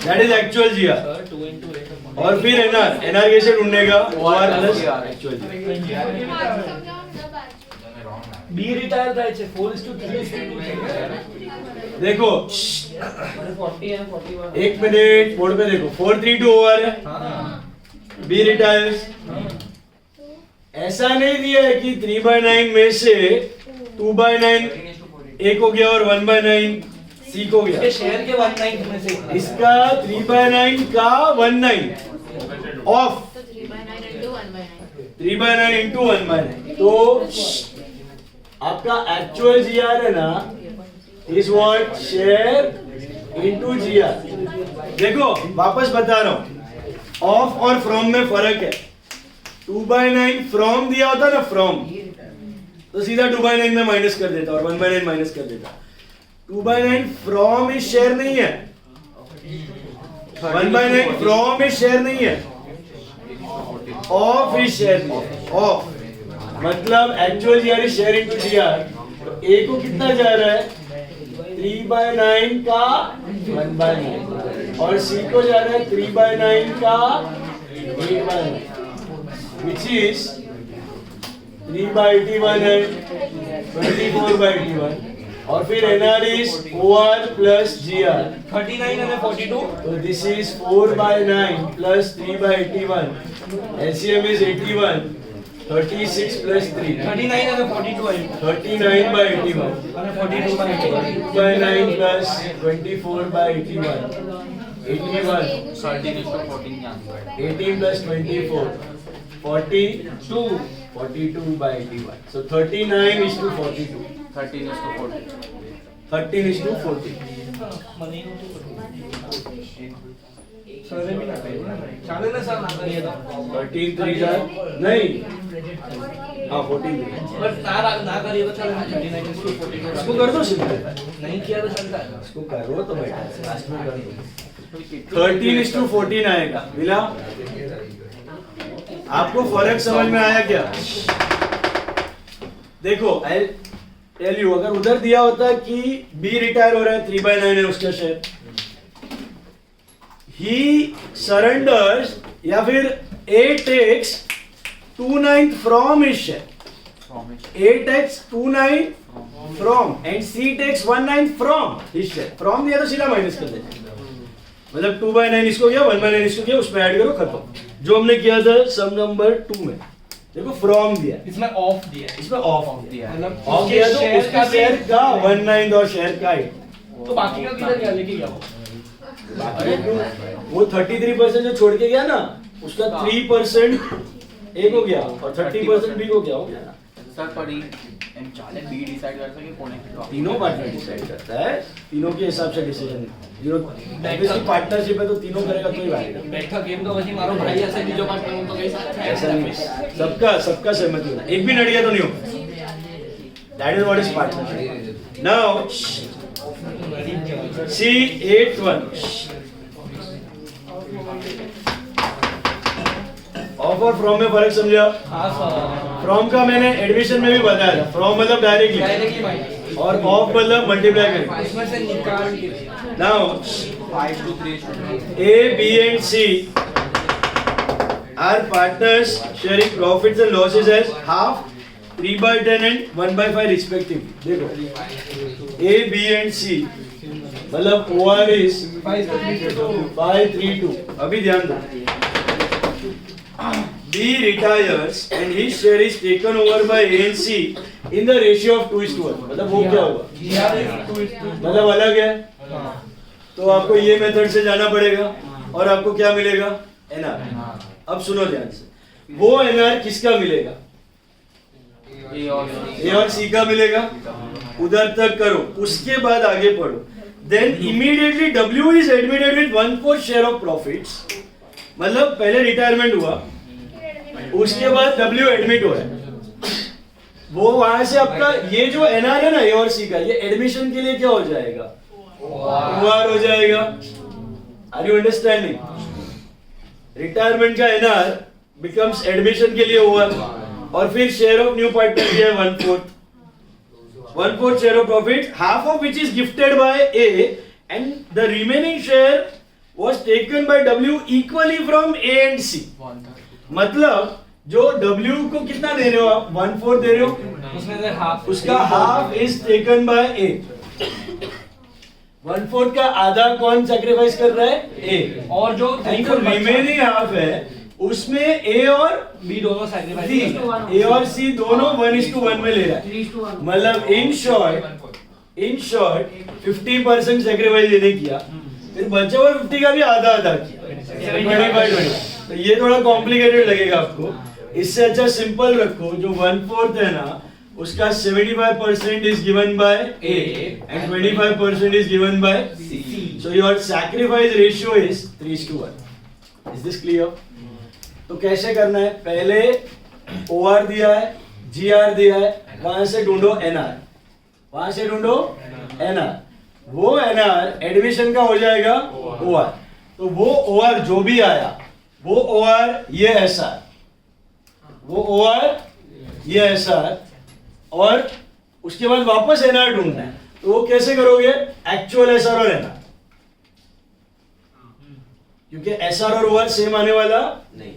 that is actual GR। 2 into 8. और फिर NR कैसे ढूंढने का? OR plus actual GR। B retire થાય છે 4:3:2 છે देखो 40 and 41 एक मिनट बोर्ड पे देखो 432 ओवर है हाँ बी रिटायर्स ऐसा नहीं दिया है कि 3/9 में से 2/9 ए को गया और 1/9 सी को गया इसके शेयर के 1/9 में से इसका 3/9 का 1/9 ऑफ तो 3/9 into 1/9. 3/9 into 1/9 तो आपका एक्चुअल जीआर है ना is what share into GR देखो वापस बता रहा हूं ऑफ और फ्रॉम में फर्क है 2/9 फ्रॉम दिया होता ना फ्रॉम तो सीधा 2/9 में माइनस कर देता और 1/9 माइनस कर देता 2/9 फ्रॉम इज शेयर नहीं है 1/9 फ्रॉम इज शेयर नहीं है ऑफ इज शेयर ऑफ मतलब actual GR is share into GR तो ए को कितना जा रहा है 3/9 का 1/9 और सी को जा रहा है 3/9 का 8/9 which is 3/81 है 24/81 और फिर NR is OR plus GR 39 and 42 तो this is 4/9 plus 3/81 LCM is 81 36 plus 3 39 and 42 है 39/81 અને 42 by 81 2/9 plus 24/81 81 18 plus 24 42 42/81 so 39 is to 42 13 is to 40 મને એવું સરે બી ના કર્યું ને ચાલે ને સર ના કરીએ તો 13 3 जा नहीं हाँ 43 બસ ના કરીએ તો ચાલે 39 is to 42 इसको कर दो सिंपल नहीं किया तो चलता है इसको करो तो बेटा लास्ट में कर दो 13 is to 14 आएगा मिला आपको फर्क समझ में आया क्या देखो आई टेल यू अगर उधर दिया होता कि बी रिटायर हो रहा है 3/9 है उसका शेयर ही सरेंडर्स या फिर A takes 2/9 from his share A takes 2/9 from and C takes 1/9 from his share from दिया तो सीधा माइनस कर देते मतलब 2/9 इसको गया 1/9 इसको गया उसमें ऐड करो खत्म जो हमने किया था सम नंबर 2 में देखो फ्रॉम दिया इसमें ऑफ दिया है इसमें ऑफ दिया मतलब ऑफ उसके दिया तो शेयर उसका का भी- शेयर का 1/9 और शेयर का 8 तो बाकी का किधर गया लेके गया वो वो 33% जो छोड़ के गया ना उसका 3% ए को गया और 30% बी को क्या हो गया सर पड़ी एम चाले बी डिसाइड कर सके कोने की तीनों पार्टनर डिसाइड करता है तीनों के हिसाब से डिसीजन ऑब्वियसली पार्टनरशिप है तो तीनों करेगा तो ही वालेगा बैठा गेम तो પછી મારો ભાઈ હશે બીજો પાર્ટનર હું તો કઈ सकता ऐसा नहीं है सबका सबका सहमति होना एक भी नड़िया तो नहीं होगा that is what is partnership now see 81 of और फ्रॉम में फर्क समझा हां सर फ्रॉम का मैंने एडमिशन में भी बताया था फ्रॉम मतलब डायरेक्टली डायरेक्टली माइनस और ऑफ मतलब मल्टीप्लाई करके उसमें से निकाल के now 5 to 3 A, B and C are partners sharing profits and losses as half 3/10 and 1/5 respectively देखो A, B and C मतलब OR is 5-3-2 अभी ध्यान दो B retires and his share is taken over by A and C in the ratio of 2:1 मतलब वो क्या होगा मतलब अलग है तो आपको ये मेथड से जाना पड़ेगा और आपको क्या मिलेगा एनआर अब सुनो ध्यान से वो एनआर किसका मिलेगा ए और सी का मिलेगा उधर तक करो उसके बाद आगे पढ़ो then immediately W is admitted with 1/4 share of profits मतलब पहले रिटायरमेंट हुआ उसके बाद डब्ल्यू एडमिट हो रहा है वो वहां से आपका ये जो एनआर है ना ए और सी का ये एडमिशन के लिए क्या हो जाएगा OR हो जाएगा आर यू अंडरस्टैंडिंग रिटायरमेंट का एनआर बिकम्स एडमिशन के लिए OR और फिर शेयर ऑफ न्यू पार्टनर दिया है 1/4 share of profit half of which is gifted bye A and the remaining share was taken by W equally from A and C मतलब जो W को कितना दे रहे हो आप? 1/4 दे रहे हो, उसमें से हाफ उसका half is taken by A। 1/4 का आधा कौन सैक्रिफाइस कर रहा है? A। और जो एंड जो रिमेनिंग हाफ है उसमें A और बी दोनों सैक्रिफाइस C, A और C दोनों 1:1 में ले रहा है। मतलब इन शॉर्ट 50% सैक्रिफाइस ने किया, फिर बचे हुए 50 का भी आधा आधा किया, 20/20। तो ये थोड़ा कॉम्प्लिकेटेड लगेगा आपको, इससे अच्छा सिंपल रखो, जो 1/4 है ना उसका 75% is given bye A and 25% is given bye C। So your sacrifice ratio is 3:1। Is this clear? तो कैसे करना है? पहले OR दिया है, GR दिया है, वहां से ढूंढो NR, वहां से ढूंढो NR। वो NR एडमिशन का हो जाएगा OR। तो वो OR जो भी आया, वो OR ये SR, वो OR ये SR, और उसके बाद वापस NR ढूंढना है। तो वो कैसे करोगे? एक्चुअल SR और NR, क्योंकि SR और OR सेम आने वाला नहीं।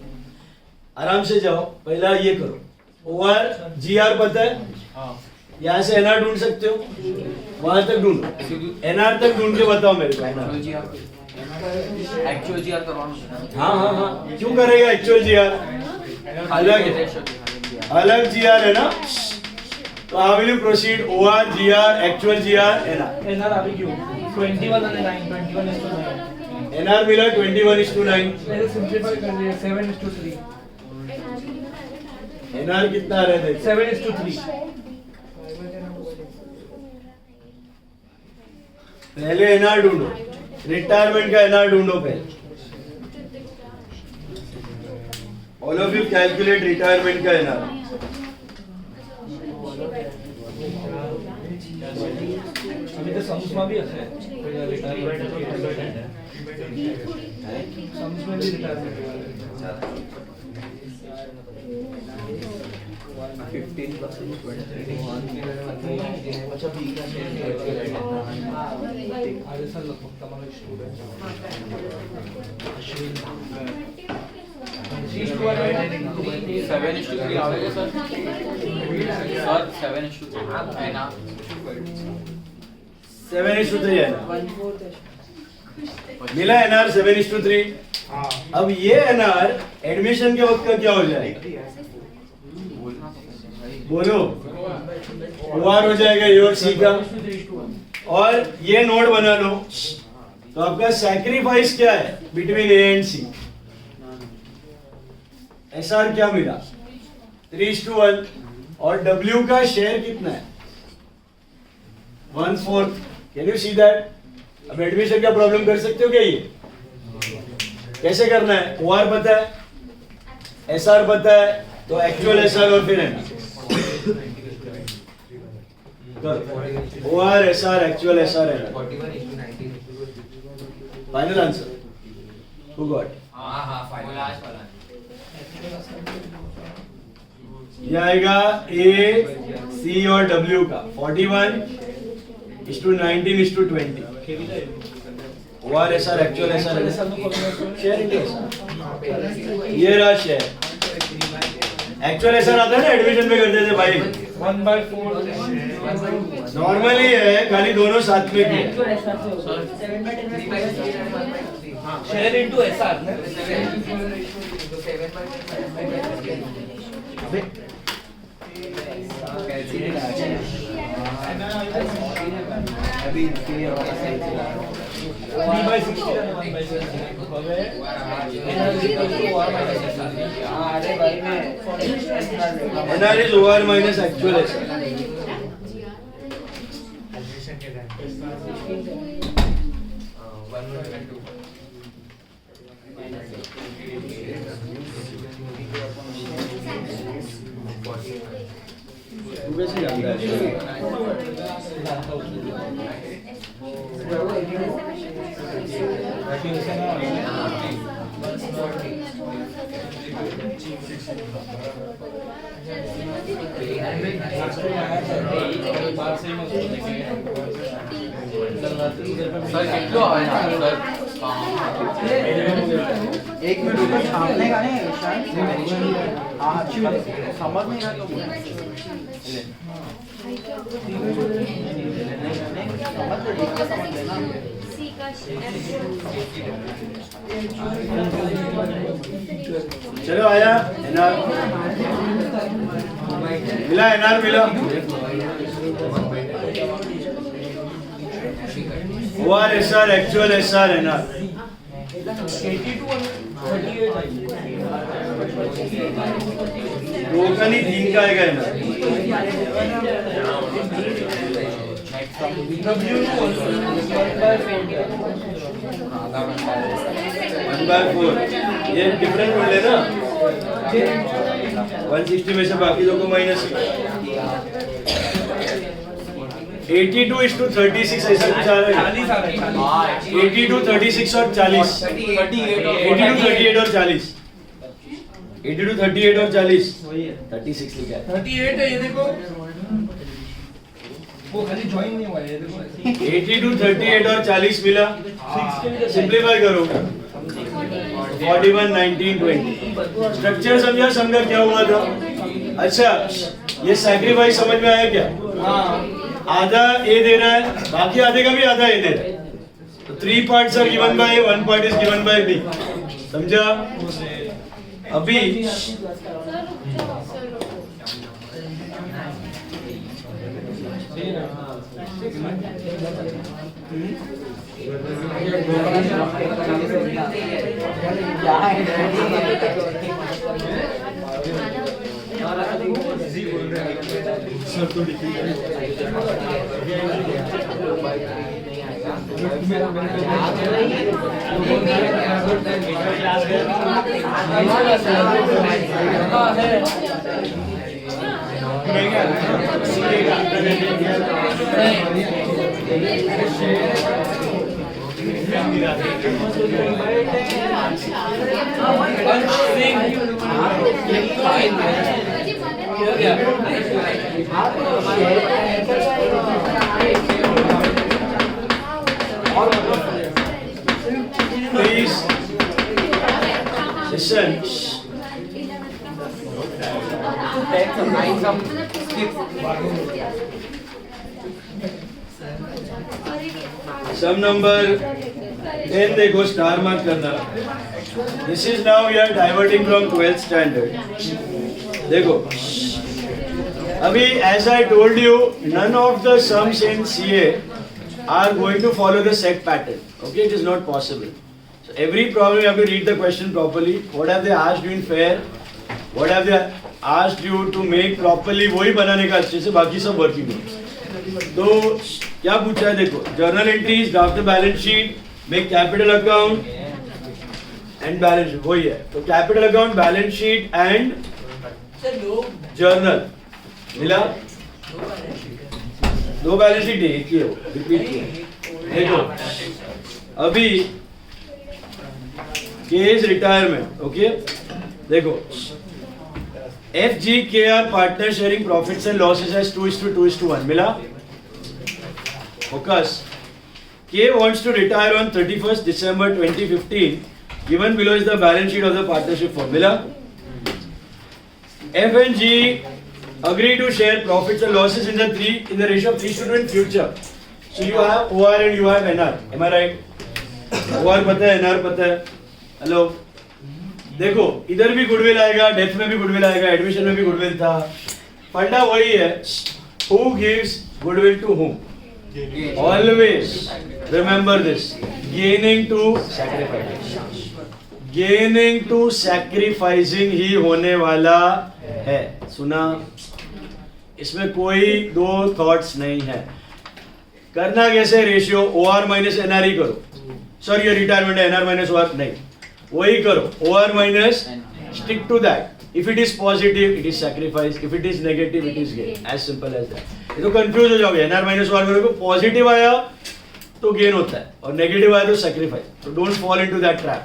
आराम से जाओ, पहला ये करो, OR GR पता है, यहाँ से NR ढूंढ सकते हो, वहां तक ढूंढो, NR तक ढूंढ के बताओ मेरे को। एक्चुअल जीआर करवाना। हाँ हाँ हाँ, क्यों करेगा एक्चुअल GR? अलग अलग GR है ना। तो how will you proceed? OR GR एक्चुअल GR NR। एनआर अभी क्यों 21 और 9 21:9 NR मिला 21:9। ऐसे सिंपलीफाई कर दिया 7:3 NR कितना आ रहा है? 7:3 पहले NR ढूंढो, रिटायरमेंट का NR ढूंढो पहले। All of you calculate retirement का NR। अभी तो सम्स में भी हसे सम्स में भी रिटायरमेंट 15 + 23 अच्छा बी का आगे सर लगभग तुम्हारा स्टूडेंट अश्विन 7:3 आवेगा सर। सर 7:3 है ना। 7:3 है ना? मिला NR 7:3। अब ये NR एडमिशन के वक्त का क्या हो जाएगा? बोलो। OR हो जाएगा A और C का, और ये नोट बना लो। तो आपका सैक्रिफाइस क्या है between A and C? SR क्या मिला? 3:1। और W का शेयर कितना है? 1/4। Can you see that? अब एडमिशन का प्रॉब्लम कर सकते हो क्या? ये कैसे करना है? OR पता है, SR पता है, तो एक्चुअल SR और फिर NR OR SR actual SR NR। 41:19। Final answer who got? हाँ फाइनल लास्ट वाला। ये आएगा A, C और W का 41:19:20। OR SR actual SR share into SR। ये रहा शेयर। एक्चुअल SR आता है ना, एडमिशन में करते थे भाई 1/4 नॉर्मली है, खाली दोनों साथ में किया। शेयर इनटू एसआर ना अभी B/60 NR is OR minus actual SR। तू कैसे जानता है? सर कितना आया सर एक मिनट ऊपर छापने का नहीं ईशान। हाँ अच्छी बात है। समझ नहीं रहा तो चलो आया एनआर मिला, एनआर मिला। OR SR actual SR NR 2 का नहीं 3 का आएगा एनआर। वन बाय 4 ये डिफरेंट मिल लेना 160 में से बाकी लोगों को माइनस 82:36 ऐसा कुछ आ रहा है। 82 36 और 40 82 38 और 40 82 38 और 40 36 लिखा है। 38 है ये देखो, वो खाली ज्वाइन नहीं हुआ है ये देखो। 82 38 और 40 मिला, सिंपलीफाई करो 41 19 20। स्ट्रक्चर समझा, समझा क्या हुआ था? अच्छा ये सैक्रिफाइस समझ में आया क्या? आधा ए दे रहा है, बाकी आधे का भी आधा ए दे रहा है। तो 3 parts are given by A, 1 part is given by B. समझा? अभी सर तो please listen. Sum number 10 देखो, स्टार मार्क करना। This is now we are diverting from 12th standard. देखो अभी as I told you, none of the sums in CA are going to follow the set pattern. Okay, it is not possible. So every problem you have to read the question properly. What have they asked you in fair? What have they asked you to make properly? वही बनाने का अच्छे से, बाकी सब working notes. तो क्या पूछा है देखो, journal entries, draft the balance sheet, make capital account and balance sheet, वही है। तो capital account, balance sheet and journal मिला? 2 बैलेंस शीट एक ही हो, रिपीट किया। देखो अभी केस रिटायरमेंट, ओके देखो FGKR partner sharing profits and losses as 2:2:1 मिला? Focus. K wants to retire on 31st December 2015. Given below is the balance sheet of the partnership firm. मिला? F and G agree to share profits and losses in the ratio of 3:2 in future. So you have OR and you have NR. Am I right? OR पता है, NR पता है. Hello. देखो इधर भी गुडविल आएगा, डेथ में भी गुडविल आएगा, एडमिशन में भी गुडविल था। फंडा वही है, who gives goodwill to whom? Always remember this. Gaining to sacrificing. Gaining to sacrificing ही होने वाला है। सुना? इसमें कोई दो थॉट्स नहीं है। करना कैसे? रेशियो OR माइनस NR ही करो। सर ये रिटायरमेंट है, NR माइनस OR नहीं, वही करो, OR minus, stick to that. If it is positive, it is sacrifice. If it is negative, it is gain. As simple as that. ये तो कंफ्यूज हो जाओगे। NR माइनस OR करोगे, पॉजिटिव आया तो गेन होता है और नेगेटिव आया तो सैक्रिफाइस। तो don't fall into that trap.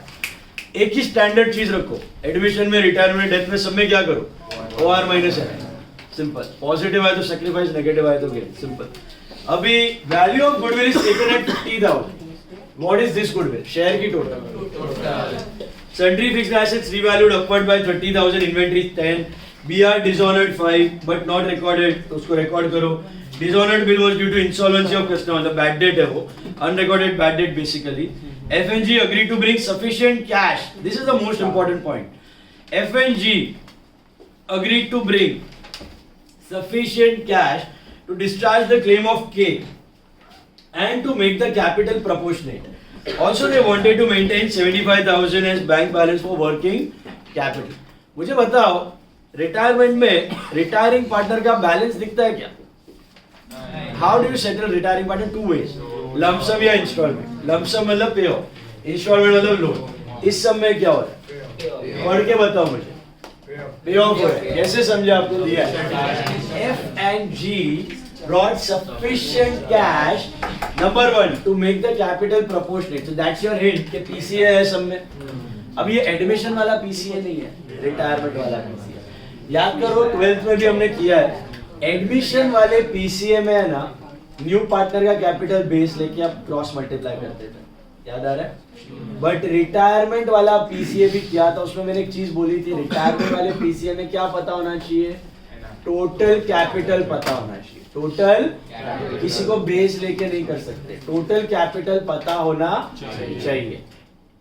एक ही स्टैंडर्ड चीज रखो, एडमिशन में, रिटायरमेंट, डेथ में, सब में क्या करो? OR minus NR। Simple. Positive आया तो सैक्रिफाइस, नेगेटिव आया तो गेन। सिंपल। अभी value of goodwill is taken at 50,000। What is this goodwill? Share की total. Sundry fixed assets revalued upward by 30,000, inventory 10, BR dishonored 5 but not recorded, तो उसको record करो. Dishonored bill was due to insolvency of customer, the bad debt है वो, unrecorded bad debt basically. FNG agreed to bring sufficient cash. This is the most important point. FNG agreed to bring sufficient cash to discharge the claim of K and to make the capital proportionate. Also, they wanted to maintain 75,000 as bank balance for working capital. मुझे बताओ, रिटायरमेंट में रिटायरिंग पार्टनर का बैलेंस दिखता है क्या? How do you settle retiring partner? Two ways, lump sum या इंस्टॉलमेंट. लमसम मतलब पे ऑफ, इंस्टॉलमेंट मतलब लोन. इस सब में क्या हो रहा है? पढ़ के बताओ मुझे. पे ऑफ हो रहा है. कैसे समझे? आपको दिया है. F&G brought sufficient cash, number one, to make the capital proportionate. So that's your hint कि PCA है सब में. अब ये एडमिशन वाला PCA नहीं है, रिटायरमेंट वाला PCA. याद करो 12th में भी हमने किया है. एडमिशन वाले PCA में है ना, न्यू पार्टनर का कैपिटल बेस लेके आप क्रॉस मल्टीप्लाई करते थे. याद आ रहा है? बट रिटायरमेंट वाला PCA भी किया था. उसमें मैंने एक चीज बोली थी, रिटायरमेंट वाले PCA में क्या पता होना चाहिए? टोटल कैपिटल पता होना चाहिए. टोटल, किसी को बेस लेके नहीं कर सकते. टोटल कैपिटल पता होना चाहिए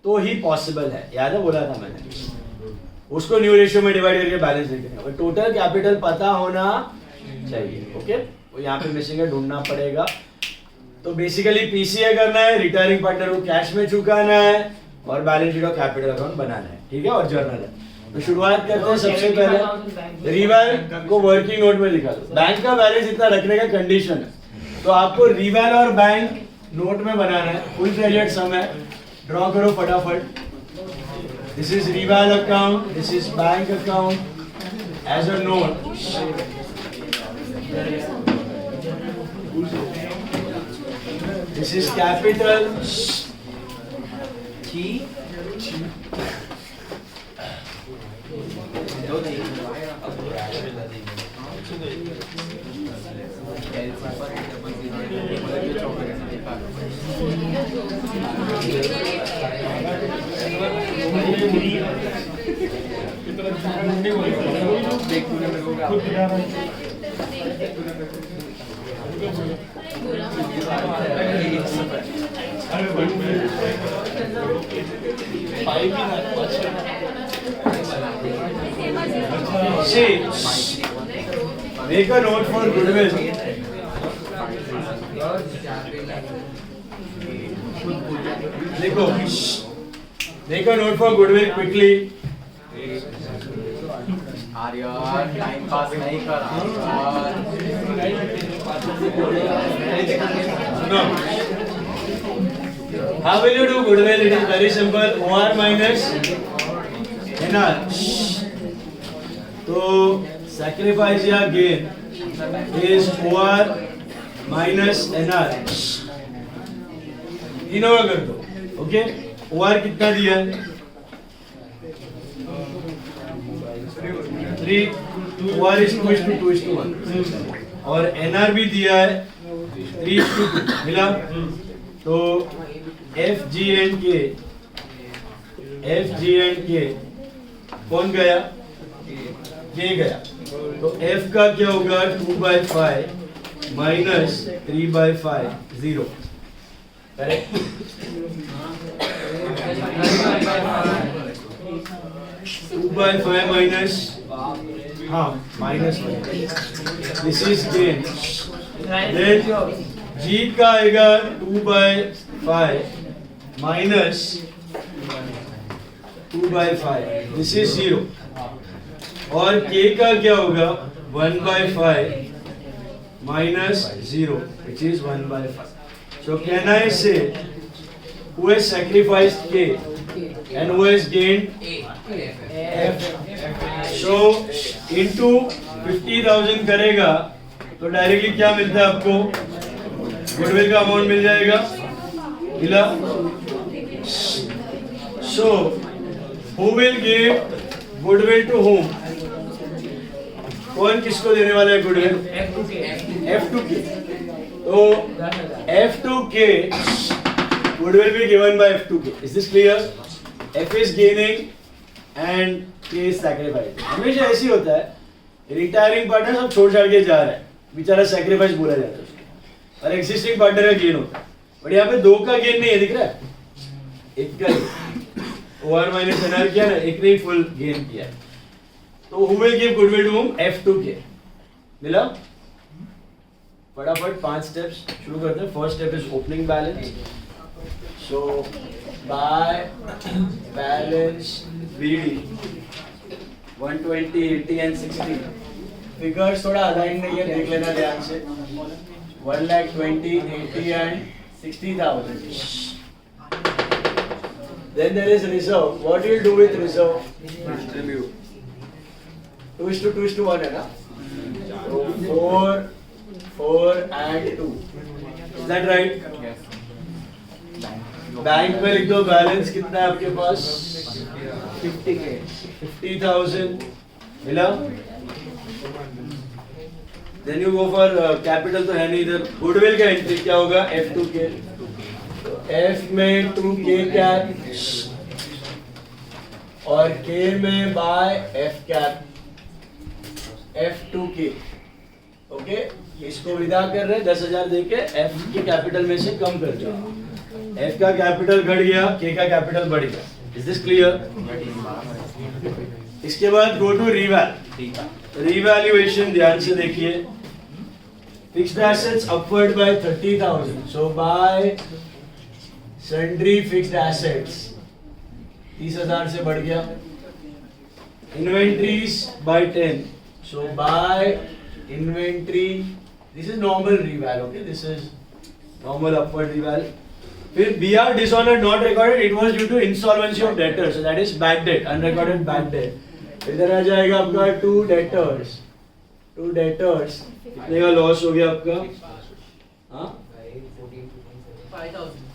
तो ही पॉसिबल है. याद है? बोला था मैंने. उसको न्यू रेशियो में डिवाइड करके बैलेंस लेके, टोटल कैपिटल पता होना चाहिए. ओके, वो यहाँ पे मिसिंग है, ढूंढना पड़ेगा. तो बेसिकली PCA करना है, रिटायरिंग पार्टनर को कैश में चुकाना है और बैलेंस शीट और कैपिटल अकाउंट बनाना है. ठीक है, और जर्नल है. तो शुरुआत करते हैं. सबसे पहले रिवैल को वर्किंग नोट में लिखा दो. बैंक का बैलेंस इतना रखने का कंडीशन है, तो आपको रिवैल और बैंक नोट में बनाना है. फुल क्रेडिट सम है, ड्रॉ करो फटाफट. This is reval account, this is bank account as a note. This is capital See, make a note for goodwill. देखो, make a note for goodwill quickly. यार टाइम पास नहीं कर रहा. No. How will you do goodwill? It is very simple. OR minus NR. तो sacrifice या gain is OR minus NR. तीनों का कर दो. ओके, OR कितना दिया है? 3. OR is 2:1 और NR भी दिया है 3:2. मिला? तो FG&K कौन गया? K गया. तो F का क्या होगा? 2/5 minus 3/5 0. Correct? 2/5 minus minus 1. This is gain. Then G का आएगा 2/5 minus 2/5. This is 0. और K का क्या होगा? 1/5 minus 0, which is 1/5. So can I say who has sacrificed K and who has gained F? So into 50,000 करेगा तो डायरेक्टली क्या मिलता है आपको? गुडविल का अमाउंट मिल जाएगा. मिला? So who will give goodwill to whom? कौन किसको देने वाला है गुडविल? F2K. तो F2K would will be given by F2K. Is this clear? F is gaining and K is sacrificing. हमेशा ऐसी होता है, रिटायरिंग पार्टनर सब छोड़ छाड़ के जा रहा है, बेचारा सैक्रिफाइस बोला जाता है उसको, और एक्सिस्टिंग पार्टनर का गेन होता है. बट यहाँ पे दो का गेन नहीं है, दिख रहा है? एक का OR माइनस NR किया ना, एक ने ही फुल गेन किया है. तो who will give goodwill to whom? F2K. मिला? फटाफट 5 स्टेप्स शुरू करते हैं. First step is opening balance. So by balance BD 120, 80 and 60. Figures थोड़ा अलाइन नहीं है, देख लेना ध्यान से. 1,20,000, 80 and 60,000. Then there is reserve. What do you do with reserve? Distribute. 2:2:1 है ना? So 4 and 2. Is that right? Yes. Bank में लिख दो बैलेंस कितना है आपके पास? 50,000. मिला? Then you go for capital तो है नहीं इधर. गुडविल का एंट्री क्या होगा? F2K. तो F में 2K कैप और K में bye F cap F2K. Okay, इसको विदा कर रहे हैं 10,000 देके F के कैपिटल में से कम कर दो. F का कैपिटल घट गया, K का कैपिटल बढ़ गया. Is this clear? इसके बाद गो टू रिवैल्यूएशन. ध्यान से देखिए. Fixed assets upward by 30,000. So by sundry fixed assets 30,000 से बढ़ गया. Inventories by 10. So by inventory, this is normal reval, okay? This is normal upward reval. फिर BR dishonored not recorded, it was due to insolvency of debtors, so that is bad debt, unrecorded bad debt. इधर आ जाएगा आपका 2 debtors. कितने का लॉस हो गया आपका? हाँ?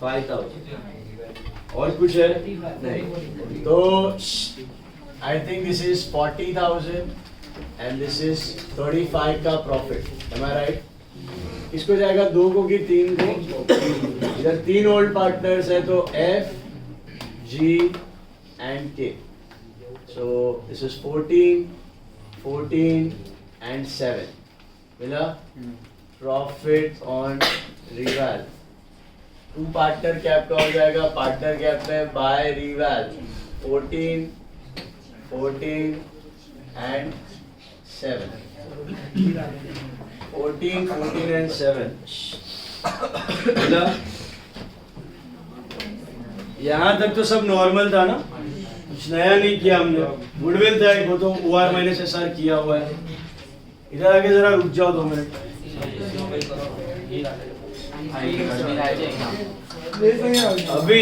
5,000. और कुछ है? नहीं. तो I think this is 40,000. And this is 35 का प्रॉफिट. Am I right? इसको जाएगा 2 को कि 3 को? इधर 3 ओल्ड पार्टनर्स है तो F, G and K. So this is 14 and 7. मिला? Profit on reval. 2 partner cap का हो जाएगा. पार्टनर कैप में बाय रिval 14 and 7. 14 and 7. यहाँ तक तो सब नॉर्मल था ना, कुछ नया नहीं किया हमने. गुडविल था वो तो OR माइनस SR किया हुआ है. इधर आके जरा रुक जाओ 2 मिनट. अभी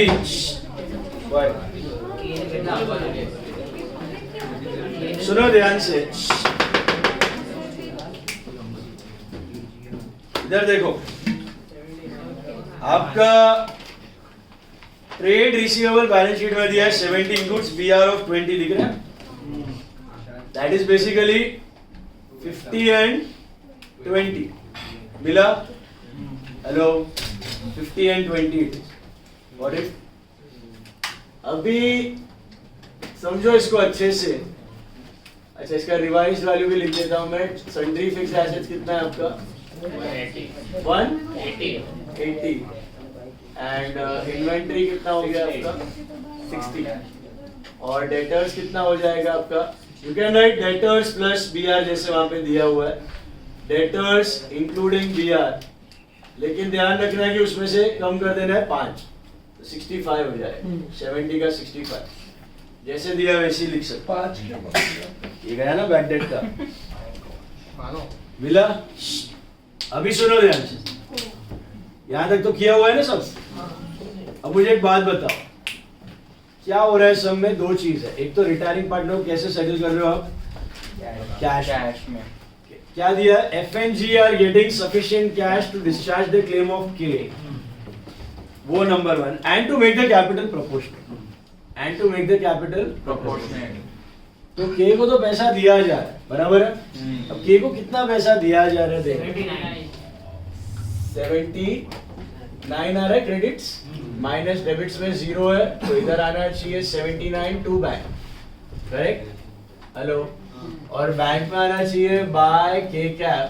सुनो ध्यान से. इधर देखो, आपका ट्रेड रिसीवेबल बैलेंस शीट में दिया है 70 गुड्स BR of 20. दिख रहा है? That is basically 50 and 20. मिला? Hello, 50 and 20 it is. Got it? अभी समझो इसको अच्छे से. अच्छा, इसका रिवाइज वैल्यू भी लिख देता हूं मैं. सन्ड्री फिक्स्ड एसेट्स कितना है आपका? 180 एंड इन्वेंट्री कितना हो गया आपका? 60. और डेटर्स कितना हो जाएगा आपका? You can write debtors plus BR जैसे वहां पे दिया हुआ है. डेटर्स इंक्लूडिंग BR, लेकिन ध्यान रखना है कि उसमें से कम कर देना है 5, तो 65 हो जाएगा. 70 का 65 जैसे दिया वैसे ही लिख सकते. 5 ये गया ना बैड डेट का. मिला? अभी सुनो ध्यान से. यहाँ तक तो किया हुआ है ना सब. अब मुझे एक बात बताओ, क्या हो रहा है सब में? 2 चीज है. एक तो रिटायरिंग पार्टनर को कैसे सेटल कर रहे हो आप? कैश में. क्या दिया है? F and G are getting sufficient cash to discharge the claim of K. वो number 1. And to make the capital proportionate. तो K को तो पैसा दिया जा रहा है, बराबर है? अब K को कितना पैसा दिया जा रहा है? 79 आ रहा है क्रेडिट्स. माइनस डेबिट्स में 0 है, तो इधर आना चाहिए 79 टू बैंक, करेक्ट? हेलो, और बैंक में आना चाहिए बाय के कैप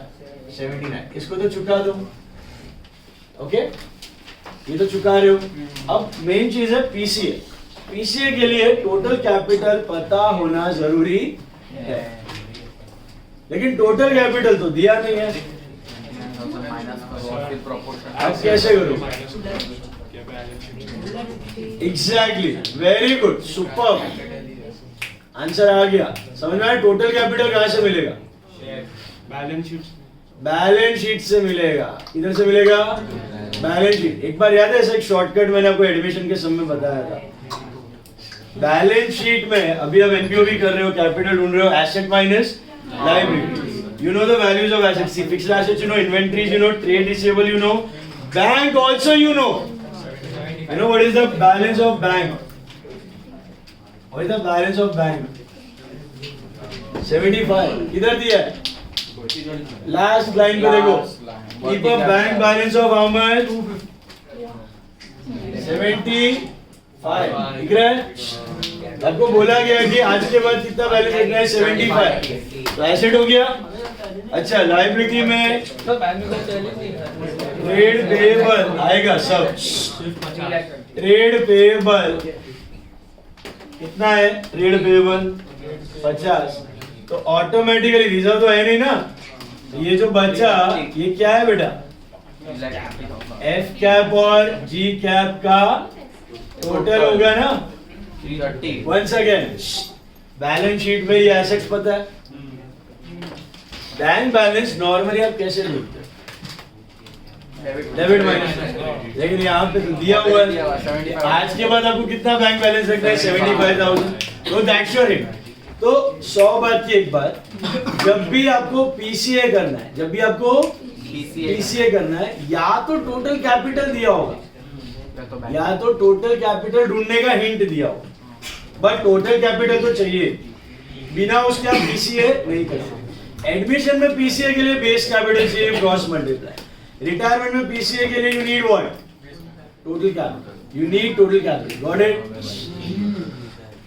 79, इसको तो चुका दो, ओके? ये तो चुका रहे हो। अब मेन चीज है पीसीए। पीसीए के लिए टोटल कैपिटल पता होना जरूरी है, लेकिन टोटल कैपिटल तो दिया नहीं है। अब कैसे करो? Exactly, very good, super, answer आ गया। समझ में आया? टोटल कैपिटल कहां से मिलेगा? Balance sheet. बैलेंस शीट से मिलेगा। इधर से मिलेगा बैलेंस शीट। एक बार याद है, ऐसा एक शॉर्टकट मैंने आपको एडमिशन के समय बताया था। बैलेंस शीट में अभी आप एनपीओ कर रहे हो, कैपिटल ढूंढ रहे हो, asset minus liability. You know the values of assets, fixed assets you know, inventories you know, trade receivable you know, bank also you know. You know what is the balance of bank? What is the balance of bank? 75. किधर दिया है? लास्ट लाइन पे देखो, keep a bank balance of how much? 75. दिख रहा है? आपको बोला गया कि आज के बाद कितना बैलेंस रखना है? 75। तो एसेट हो गया। अच्छा, लायबिलिटी में सर बैंक में चैलेंज नहीं है। ट्रेड पेएबल आएगा सब। ट्रेड पेएबल कितना है? Trade payable 50। तो ऑटोमेटिकली रिजर्व तो है नहीं ना, ये जो बचा ये क्या है बेटा? एफ कैप और जी कैप का टोटल होगा ना। 330। वंस अगेन, बैलेंस शीट में ये एसेट्स पता है। बैंक बैलेंस नॉर्मली आप कैसे लिखते हो? डेबिट माइनस, लेकिन यहाँ पे तो दिया हुआ है। आज के बाद आपको कितना बैंक बैलेंस रखना है? 75,000। तो दैट्स योर हिंट। तो 100 बात की एक बात, जब भी आपको पीसीए करना है, जब भी आपको पीसीए करना है, या तो टोटल कैपिटल दिया होगा, या तो टोटल कैपिटल ढूंढने का हिंट दिया होगा, बट टोटल कैपिटल तो चाहिए, बिना उसके आप पीसीए नहीं कर सकते। एडमिशन में पीसीए के लिए बेस कैपिटल चाहिए, क्रॉस मल्टीप्लाई। रिटायरमेंट में पीसीए के लिए you need what? Total capital. You need total capital, got it?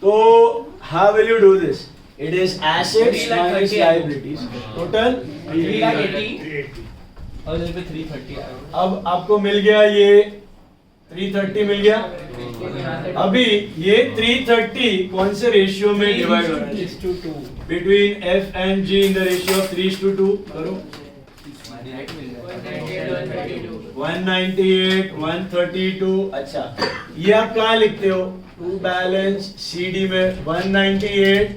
तो how will you do this? It is assets minus liabilities. Total 380 और इधर पे 330 आएगा। अब आपको मिल गया ये 330 मिल गया। अभी ये 330 कौन से रेशियो में डिवाइड हो रहा है? 3:2 between F and G in the ratio of 3:2। करो 198 132। अच्छा, ये आप कहाँ लिखते हो? टू बैलेंस सीडी में 198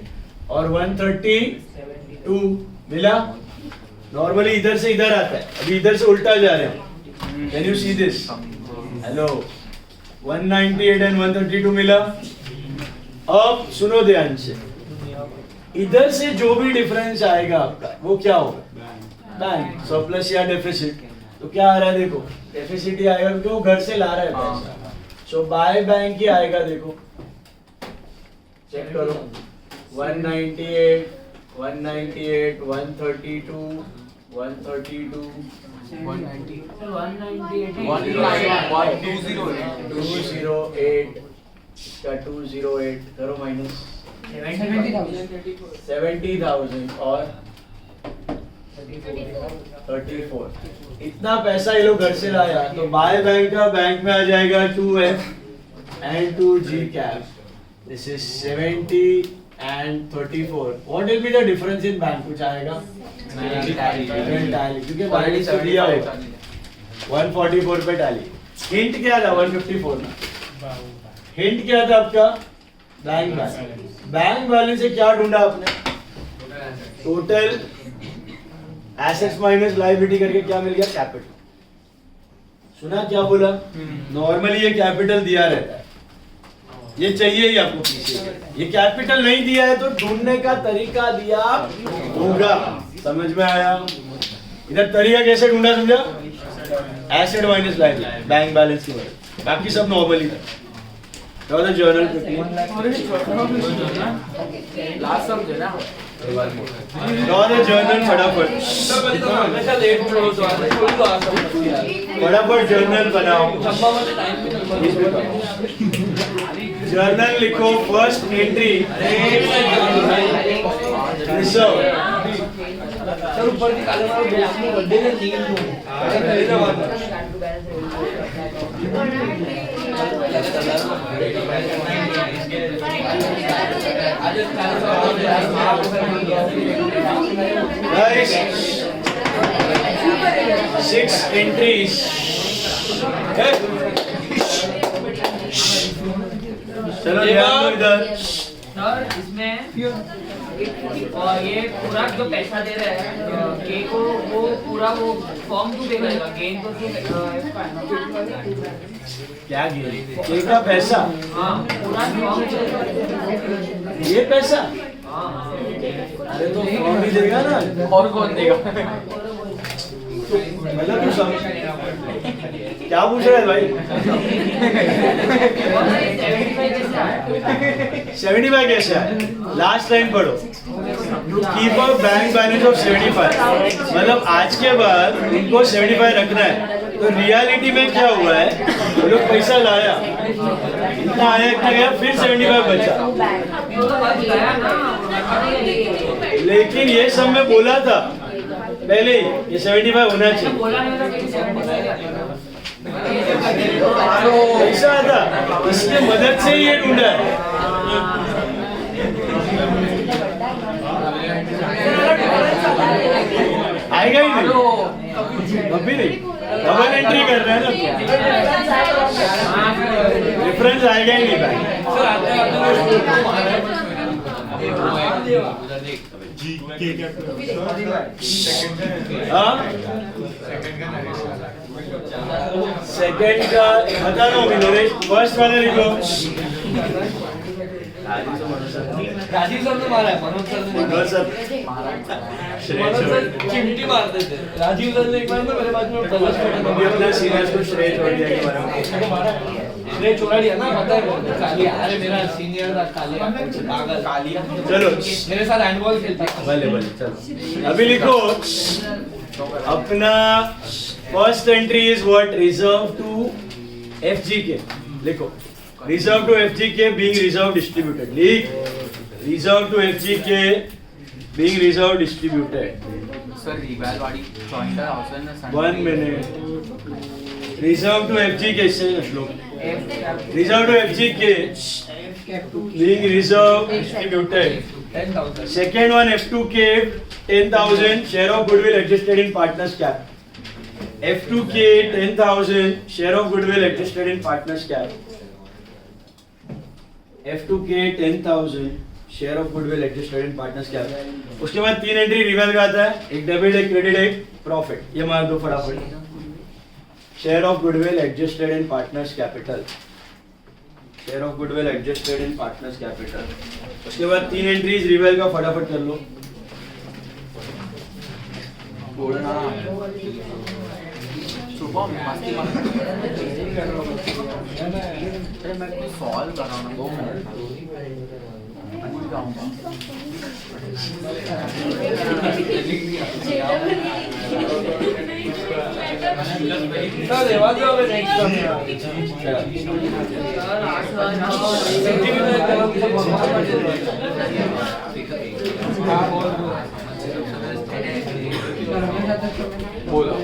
और 132 मिला। नॉर्मली इधर से इधर आता है, अभी इधर से उल्टा जा रहे हैं। Can you see this? Hello, 198 and 132 मिला। अब सुनो ध्यान से, इधर से जो भी डिफरेंस आएगा आपका वो क्या होगा? बैंक सरप्लस या डेफिसिट। तो क्या आ रहा है? देखो डेफिसिट ही आएगा क्योंकि वो घर से ला रहा है पैसा। सो बाय बैंक ही आएगा। देखो चेक करो, 198 198 132 132 208 इसका 208 करो माइनस 70,000 और 34। इतना पैसा ये लोग घर से लाया, तो बाय बैंक का बैंक में आ जाएगा 2F and 2G cap. This is 70 and 34. What will be the difference in bank? कुछ आएगा? टैली, क्योंकि बैलेंस तो दिया होगा 144 पे टैली। हिंट क्या था? 154 ना। हिंट क्या था आपका? Bank balance. बैंक बैलेंस से क्या ढूंढा आपने? टोटल एसेट्स माइनस लायबिलिटी करके क्या मिल गया? कैपिटल। सुना क्या बोला? नॉर्मली ये कैपिटल दिया रहता है, ये चाहिए ही आपको पीछे। ये कैपिटल नहीं दिया है तो ढूंढने का तरीका दिया होगा। समझ में आया? इधर तरीका कैसे ढूंढा समझा? Asset minus liability, bank balance की वजह, बाकी सब नॉर्मली था। Draw the journal quickly. Last समझे ना Draw the journal फटाफट. हमेशा लेट क्लोज हुआ है थोड़ी तो आ सकती है फटाफट journal बनाओ. चंबा में टाइम भी नहीं Journal लिखो. First entry. Reserve. सर ऊपर की काले वाला दोस्त में बर्थडे में नींद हूं अरे फरीदाबाद में Guys, 6 entries. Hey. चलो ध्यान दो इधर. सर इसमें और ये पूरा जो पैसा दे रहा है के को वो पूरा वो फॉर्म क्यों पे करेगा गेन को क्यों क्या गेम? ये का पैसा? हाँ पूरा फॉर्म ये पैसा? हाँ अरे तो फॉर्म ही देगा ना. और कौन देगा मतलब तू समझ क्या पूछ रहा है भाई? 75 कैसे है? लास्ट लाइन पढ़ो. To keep a bank balance of 75. मतलब आज के बाद इनको 75 रखना है. तो रियलिटी में क्या हुआ है? वो लोग पैसा लाया, इतना आया इतना गया, फिर 75 बचा. लेकिन ये सब मैं बोला था पहले ही, ये 75 होना चाहिए. पैसा आता, इसकी मदद से ही ये ढूंढा है. आएगा ही नहीं, अभी नहीं. डबल एंट्री कर रहे हैं ना, डिफरेंस आएगा ही नहीं भाई. सेकंड का बता दो नरेश. फर्स्ट वाले लिखो. राजीव सर ने मारा है मनोज सर ने मनोज सर. मनोज सर चिमटी मारते थे राजीव सर ने एक बार मेरे बाद में अभी अपना सीनियर्स को श्रेय छोड़ दिया कि बराबर. श्रेय छोड़ा दिया ना पता है कालिया. अरे मेरा सीनियर था कालिया पागल कालिया. चलो मेरे साथ हैंडबॉल खेलता था. भले भले चलो. अभी लिखो अपना first entry is what? Reserve to FGK. लिखो reserve to FGK being reserve distributed. लिख reserve to FGK being reserve distributed. Sir रिवाल वाली जॉइंट है ऑप्शन में 1 minute. रिजर्व टू FGK से श्लोक. Reserve to FGK being reserve distributed. 10,000 Second one F2K 10,000 share of goodwill adjusted in partners cap. F2K 10,000 share of goodwill adjusted in partners cap. F2K 10,000 share of goodwill adjusted in partners cap. उसके बाद 3 एंट्री रिवेल का आता है. एक डेबिट, एक क्रेडिट, एक प्रॉफिट. ये मार दो फटाफट. Share of goodwill adjusted in partners capital. Share of goodwill adjusted in partners capital. उसके बाद 3 एंट्रीज रिवेल का फटाफट कर लो. बोलना सुबह मस्ती मत अरे मैं कुछ सॉल्व कर रहा हूँ 2 मिनट भूल जाऊंगा. सर रेवा दिया होगा नेक्स्ट बोलो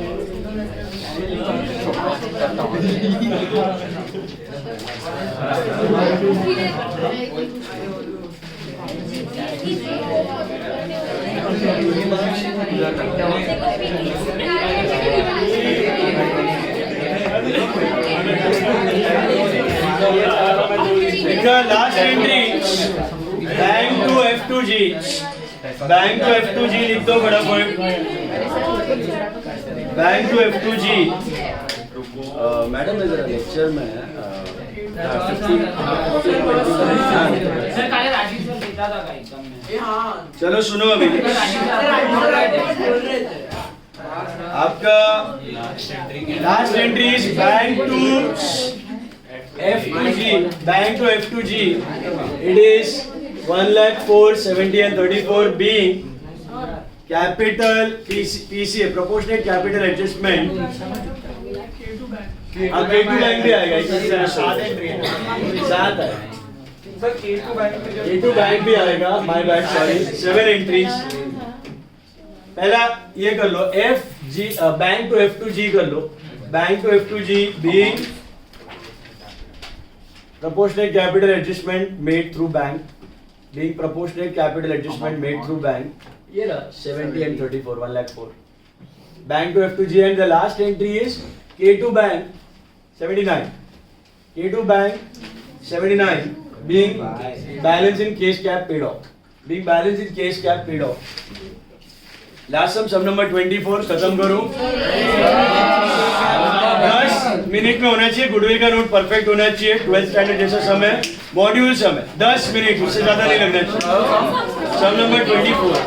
last entry bank to F2G. Bank to F2G लिख दो फटाफट. Bank to F2G. मैडम जरा लेक्चर में सर काले राजीव सर देता था का एग्जाम में. चलो सुनो अभी आपका last entry is bank to F2G, bank to F2G, it is 1,04,70 and 34 being capital PCA, proportionate capital adjustment. अब K2 बैंक भी आएगा इसमें 7 एंट्री है, 7 है सर K2 बैंक भी आएगा, my bad, sorry, 7 entries. पहला ये कर लो FG, बैंक टू F2G कर लो, bank to F2G being proportionate capital adjustment made through bank, being proportionate capital adjustment made through bank, ये रहा 70 and 34, 1,04,000. Bank to F2G and the last entry is K2 bank 79. K2 bank 79 being balance in case cap paid off. Being balance in case cap paid off. Last sum number 24 खत्म करो. 10 मिनट में होना चाहिए. गुडविल का नोट परफेक्ट होना चाहिए. 12th स्टैंडर्ड जैसा समय, मॉड्यूल समय 10 मिनट, उससे ज्यादा नहीं लगना चाहिए. सम नंबर 24.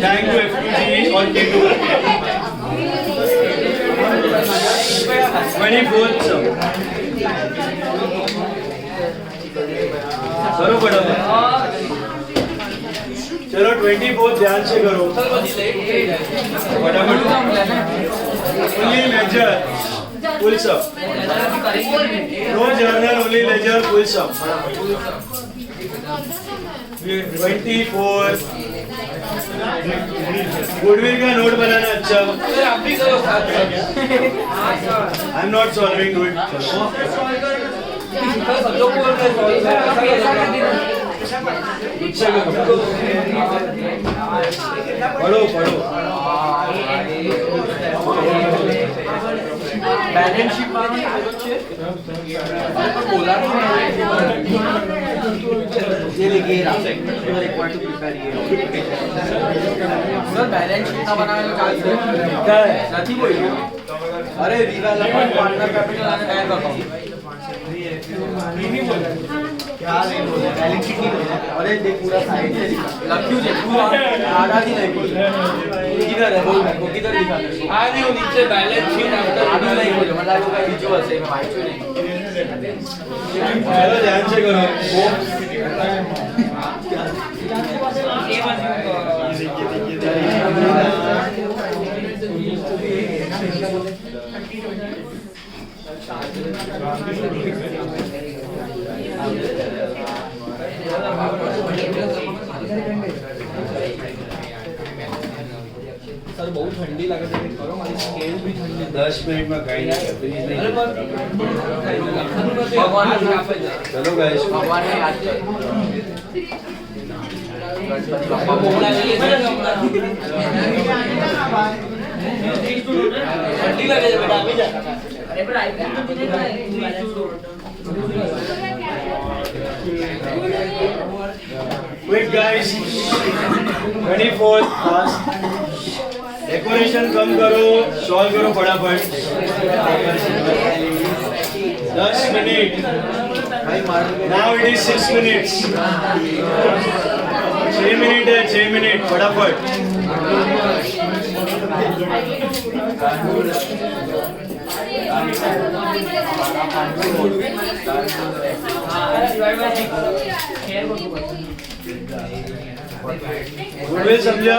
बैंक टू F2G और K2 24th sum. करो फटाफट. चलो 24 ध्यान से करो फटाफट. Only ledger full sum, no journal, only ledger full sum. 24 goodwill का नोट बनाना. अच्छा I am not solving, do it. पढ़ो पढ़ो. बैलेंस शीट ये लिखिए रिक्वायर्ड टू प्रिपेयर ये. सर बैलेंस शीट ना बनाने का क्या है? नहीं बोल. अरे रिवेलमेंट पार्टनर कैपिटल आने बैंक अकाउंट क्या नहीं बोल. बैलेंस शीट नहीं बोल. अरे देख पूरा साइड से लक्ष्य से पूरा आधा ही नहीं बोल. किधर है बोल. को किधर लिखा है? आधी वो नीचे बैलेंस शीट आफ्टर आधा नहीं बोल. मतलब वो का विजुअल से वाइट नहीं. चलो ध्यान से करो. सर बहुत ठंडी लग रही है. करो हमारी स्केल भी ठंडी. 10 मिनट में कहीं नहीं भगवान चलो गाइस. भगवान ने याद किया. ठंडी लगे बेटा अभी जा. अरे पर आईपीएल तो तुझे Quick guys, 24th fast. Decoration कम करो, सॉल्व करो फटाफट. 10 minute. Now it is 6 minutes. 6 minute है, 6 मिनट फटाफट. गुडविल समझा?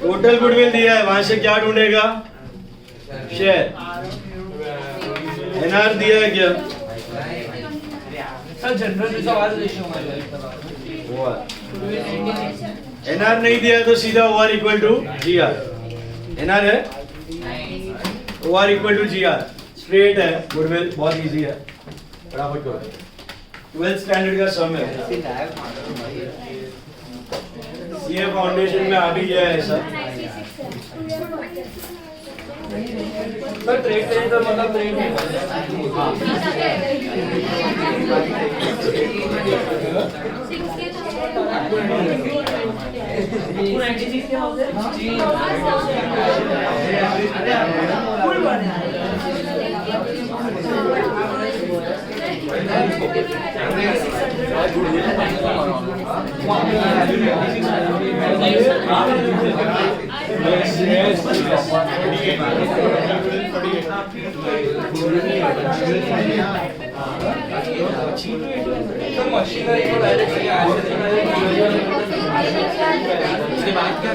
टोटल गुडविल दिया है, वहां से क्या ढूंढेगा? शेयर. एनआर दिया है क्या? सर जनरल सवाल रेशियो एनआर नहीं दिया तो सीधा OR equal to GR. NR है, OR equal to GR. Straight है गुडविल, बहुत इजी है. फटाफट करो. 12th स्टैंडर्ड का सम है. ये फाउंडेशन में आ भी गया है सर. सर ट्रेड का मतलब ट्रेड नहीं. जी मशीनरी को डायरेक्ट उसके बाद क्या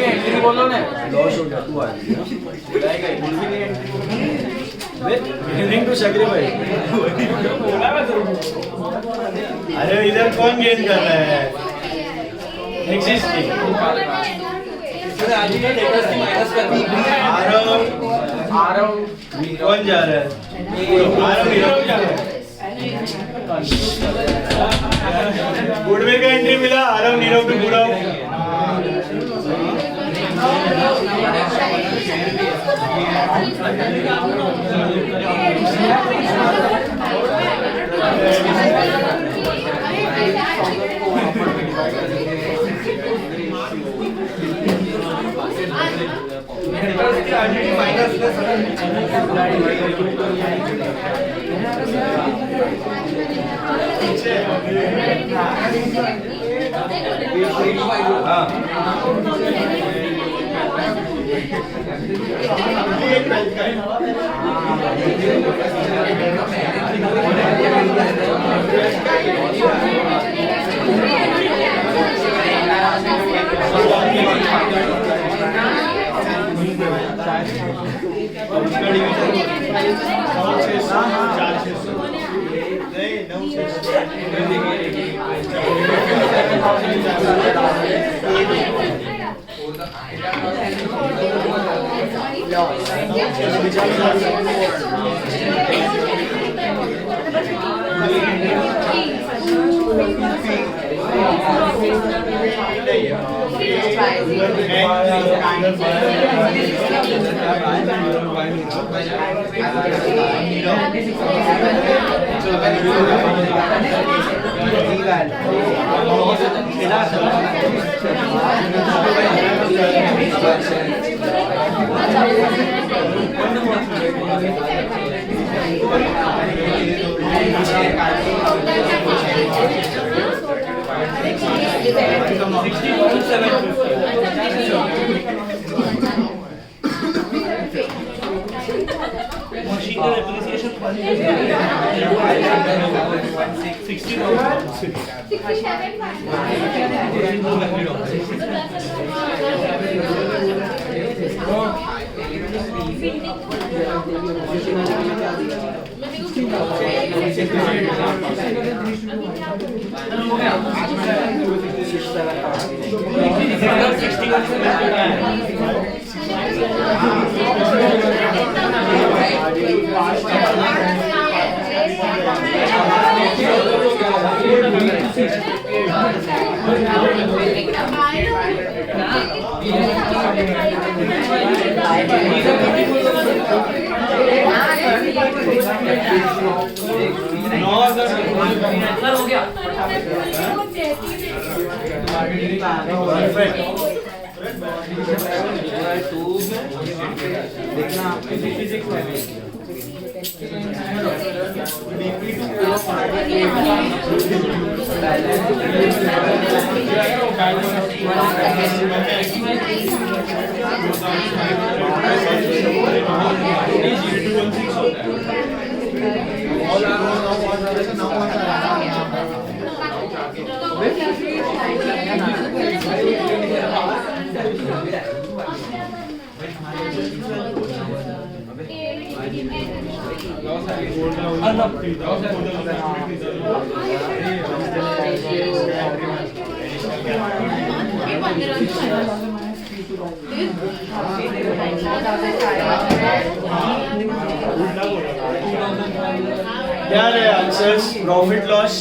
एंट्री बोलो ना लॉस हो गया तू आ विनिंग टू सैक्रिफाइस। अरे इधर कौन गेन कर रहा है? एग्जिस्टिंग आरव कौन जा रहा है? आरव नीरव जा रहा है। गुडविल का एंट्री मिला, आरव नीरव पे पूरा मशीन का एप्रिसिएशन 9,000 हो गया। क्या रहे answers? Profit loss,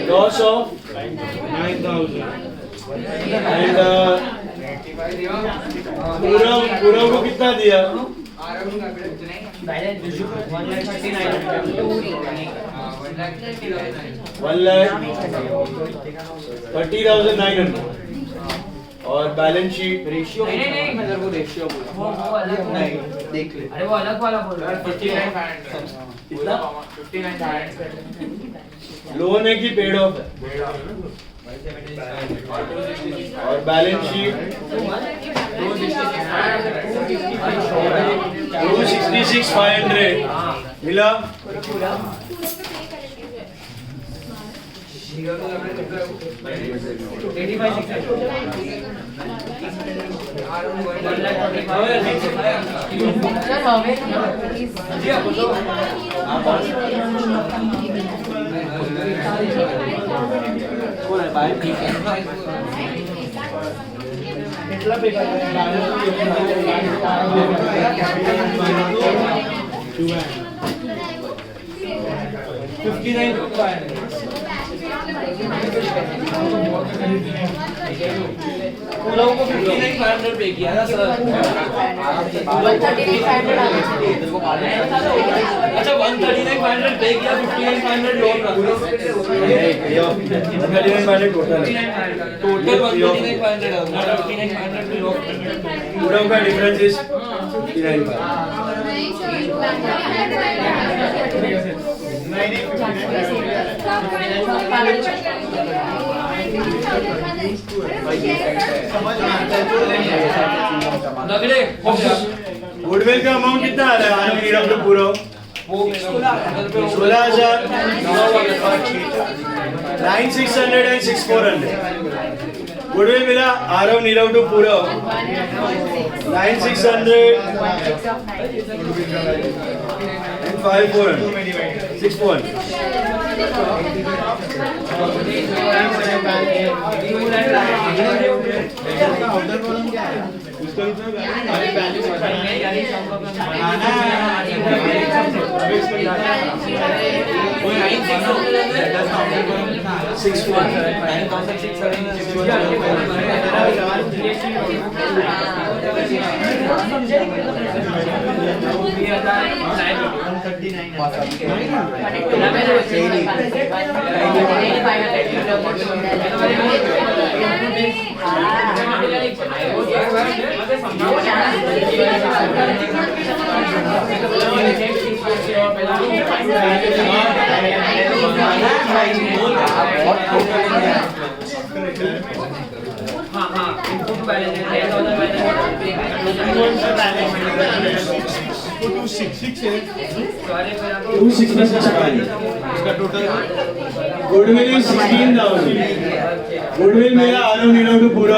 loss of 9,000. And Purav को कितना दिया? बैलेंस 1,30,900 और बैलेंस शीट रेशियो नहीं, नहीं, मैं तेरे को रेशियो बोला वो अलग बोल नहीं देख ले अरे वो अलग वाला बोल रहा है। 59,500. कितना? 59,500. लोन है कि पेड ऑफ है? और बैलेंस शीट 266,500 मिला। पूरा को 59,500 पे किया ना सर। अच्छा 139,500 पे किया, 59,500 लोन रखा। टोटल 139,500 है, 59,500 पे लोन। पूरा का डिफरेंस इज 59,500। नगड़े हो गया। गुडविल का अमाउंट कितना आ रहा है आने नीरव टू पूरा? वो 16,000, 9,600 and 6,400। गुडविल मिला आरव नीरव टू पूरा 9,600 and 5,400, 6,400। Goodwill is 16,000। गुडविल मेरा आरव नीरव टू पूरा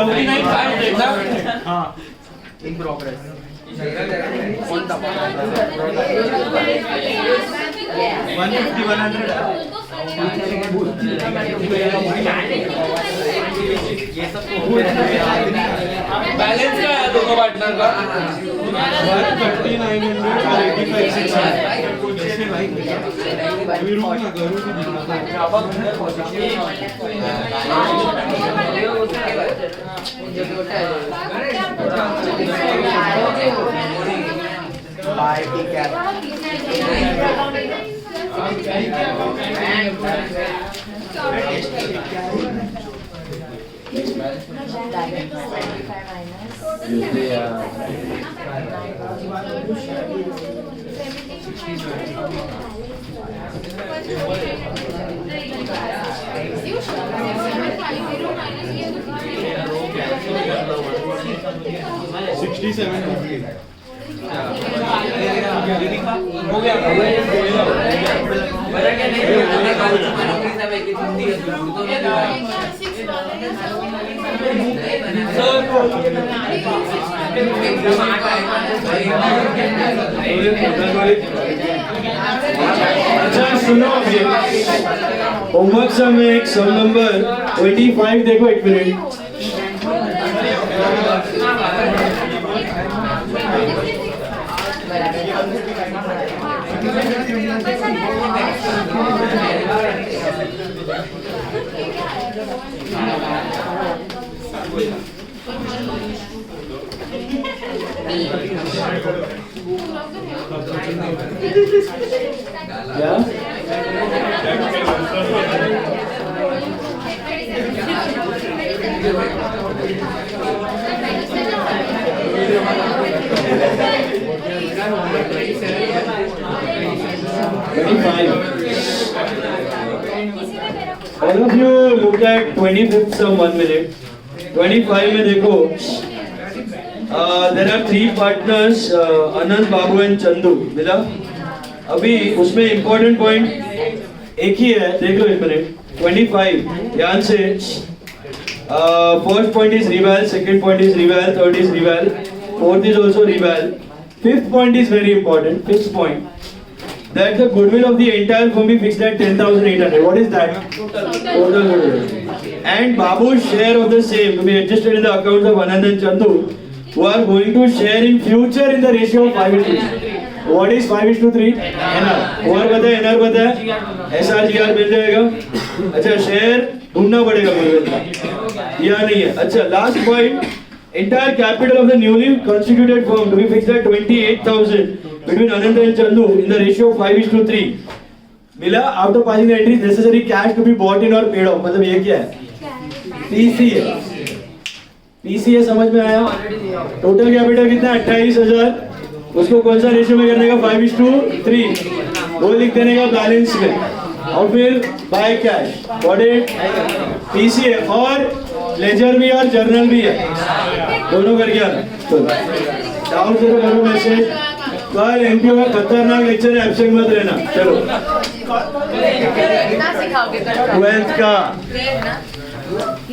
हाँ इन प्रोग्रेस कौन था 150-100 ये सब तो हो गया। बैलेंस क्या है दोनों पार्टनर का? 139,500। अभी रुक ना करूँ तो बाय टेक केयर हो गया। नहीं अच्छा सुनो अभी होमवर्क सा में एक सम नंबर 25 देखो एक मिनट क्या All of you look at 25th sum 1 minute. 25 में देखो there are 3 partners Anand, Babu and Chandu मिला अभी उसमें important point एक ही है देख लो एक मिनट 25 ध्यान से first point is reval, second point is reval, third is reval, fourth is also reval, fifth point is very important. Fifth point that the goodwill of the entire firm be fixed at 10,800. What is that? Total goodwill. And Babu's share of the same to be adjusted in the accounts of Anand and Chandu, who are going to share in future in the ratio of 5:3. What is 5:3? NR. और पता है NR पता है? SRGR मिल जाएगा. अच्छा शेयर ढूंढना पड़ेगा goodwill का. या नहीं है. अच्छा last point. Entire capital of the newly constituted firm to be fixed at 28,000 between Anand and Chandu in the ratio of 5:3. मिला after passing the entries necessary cash to be bought in or paid off. मतलब ये क्या है? PCA. PCA समझ में आया? टोटल कैपिटल कितना है? 28,000. उसको कौन सा रेशियो में करने का? 5:3. वो लिख देने का बैलेंस में. और फिर by cash. Got it? PCA और लेजर भी और जर्नल भी है. दोनों करके आना. चलो. डाउन करो करो मैसेज. कल एमपीओ का खतरनाक लेक्चर है, एब्सेंट मत रहना. चलो. कितना सिखाओगे कल? 12th का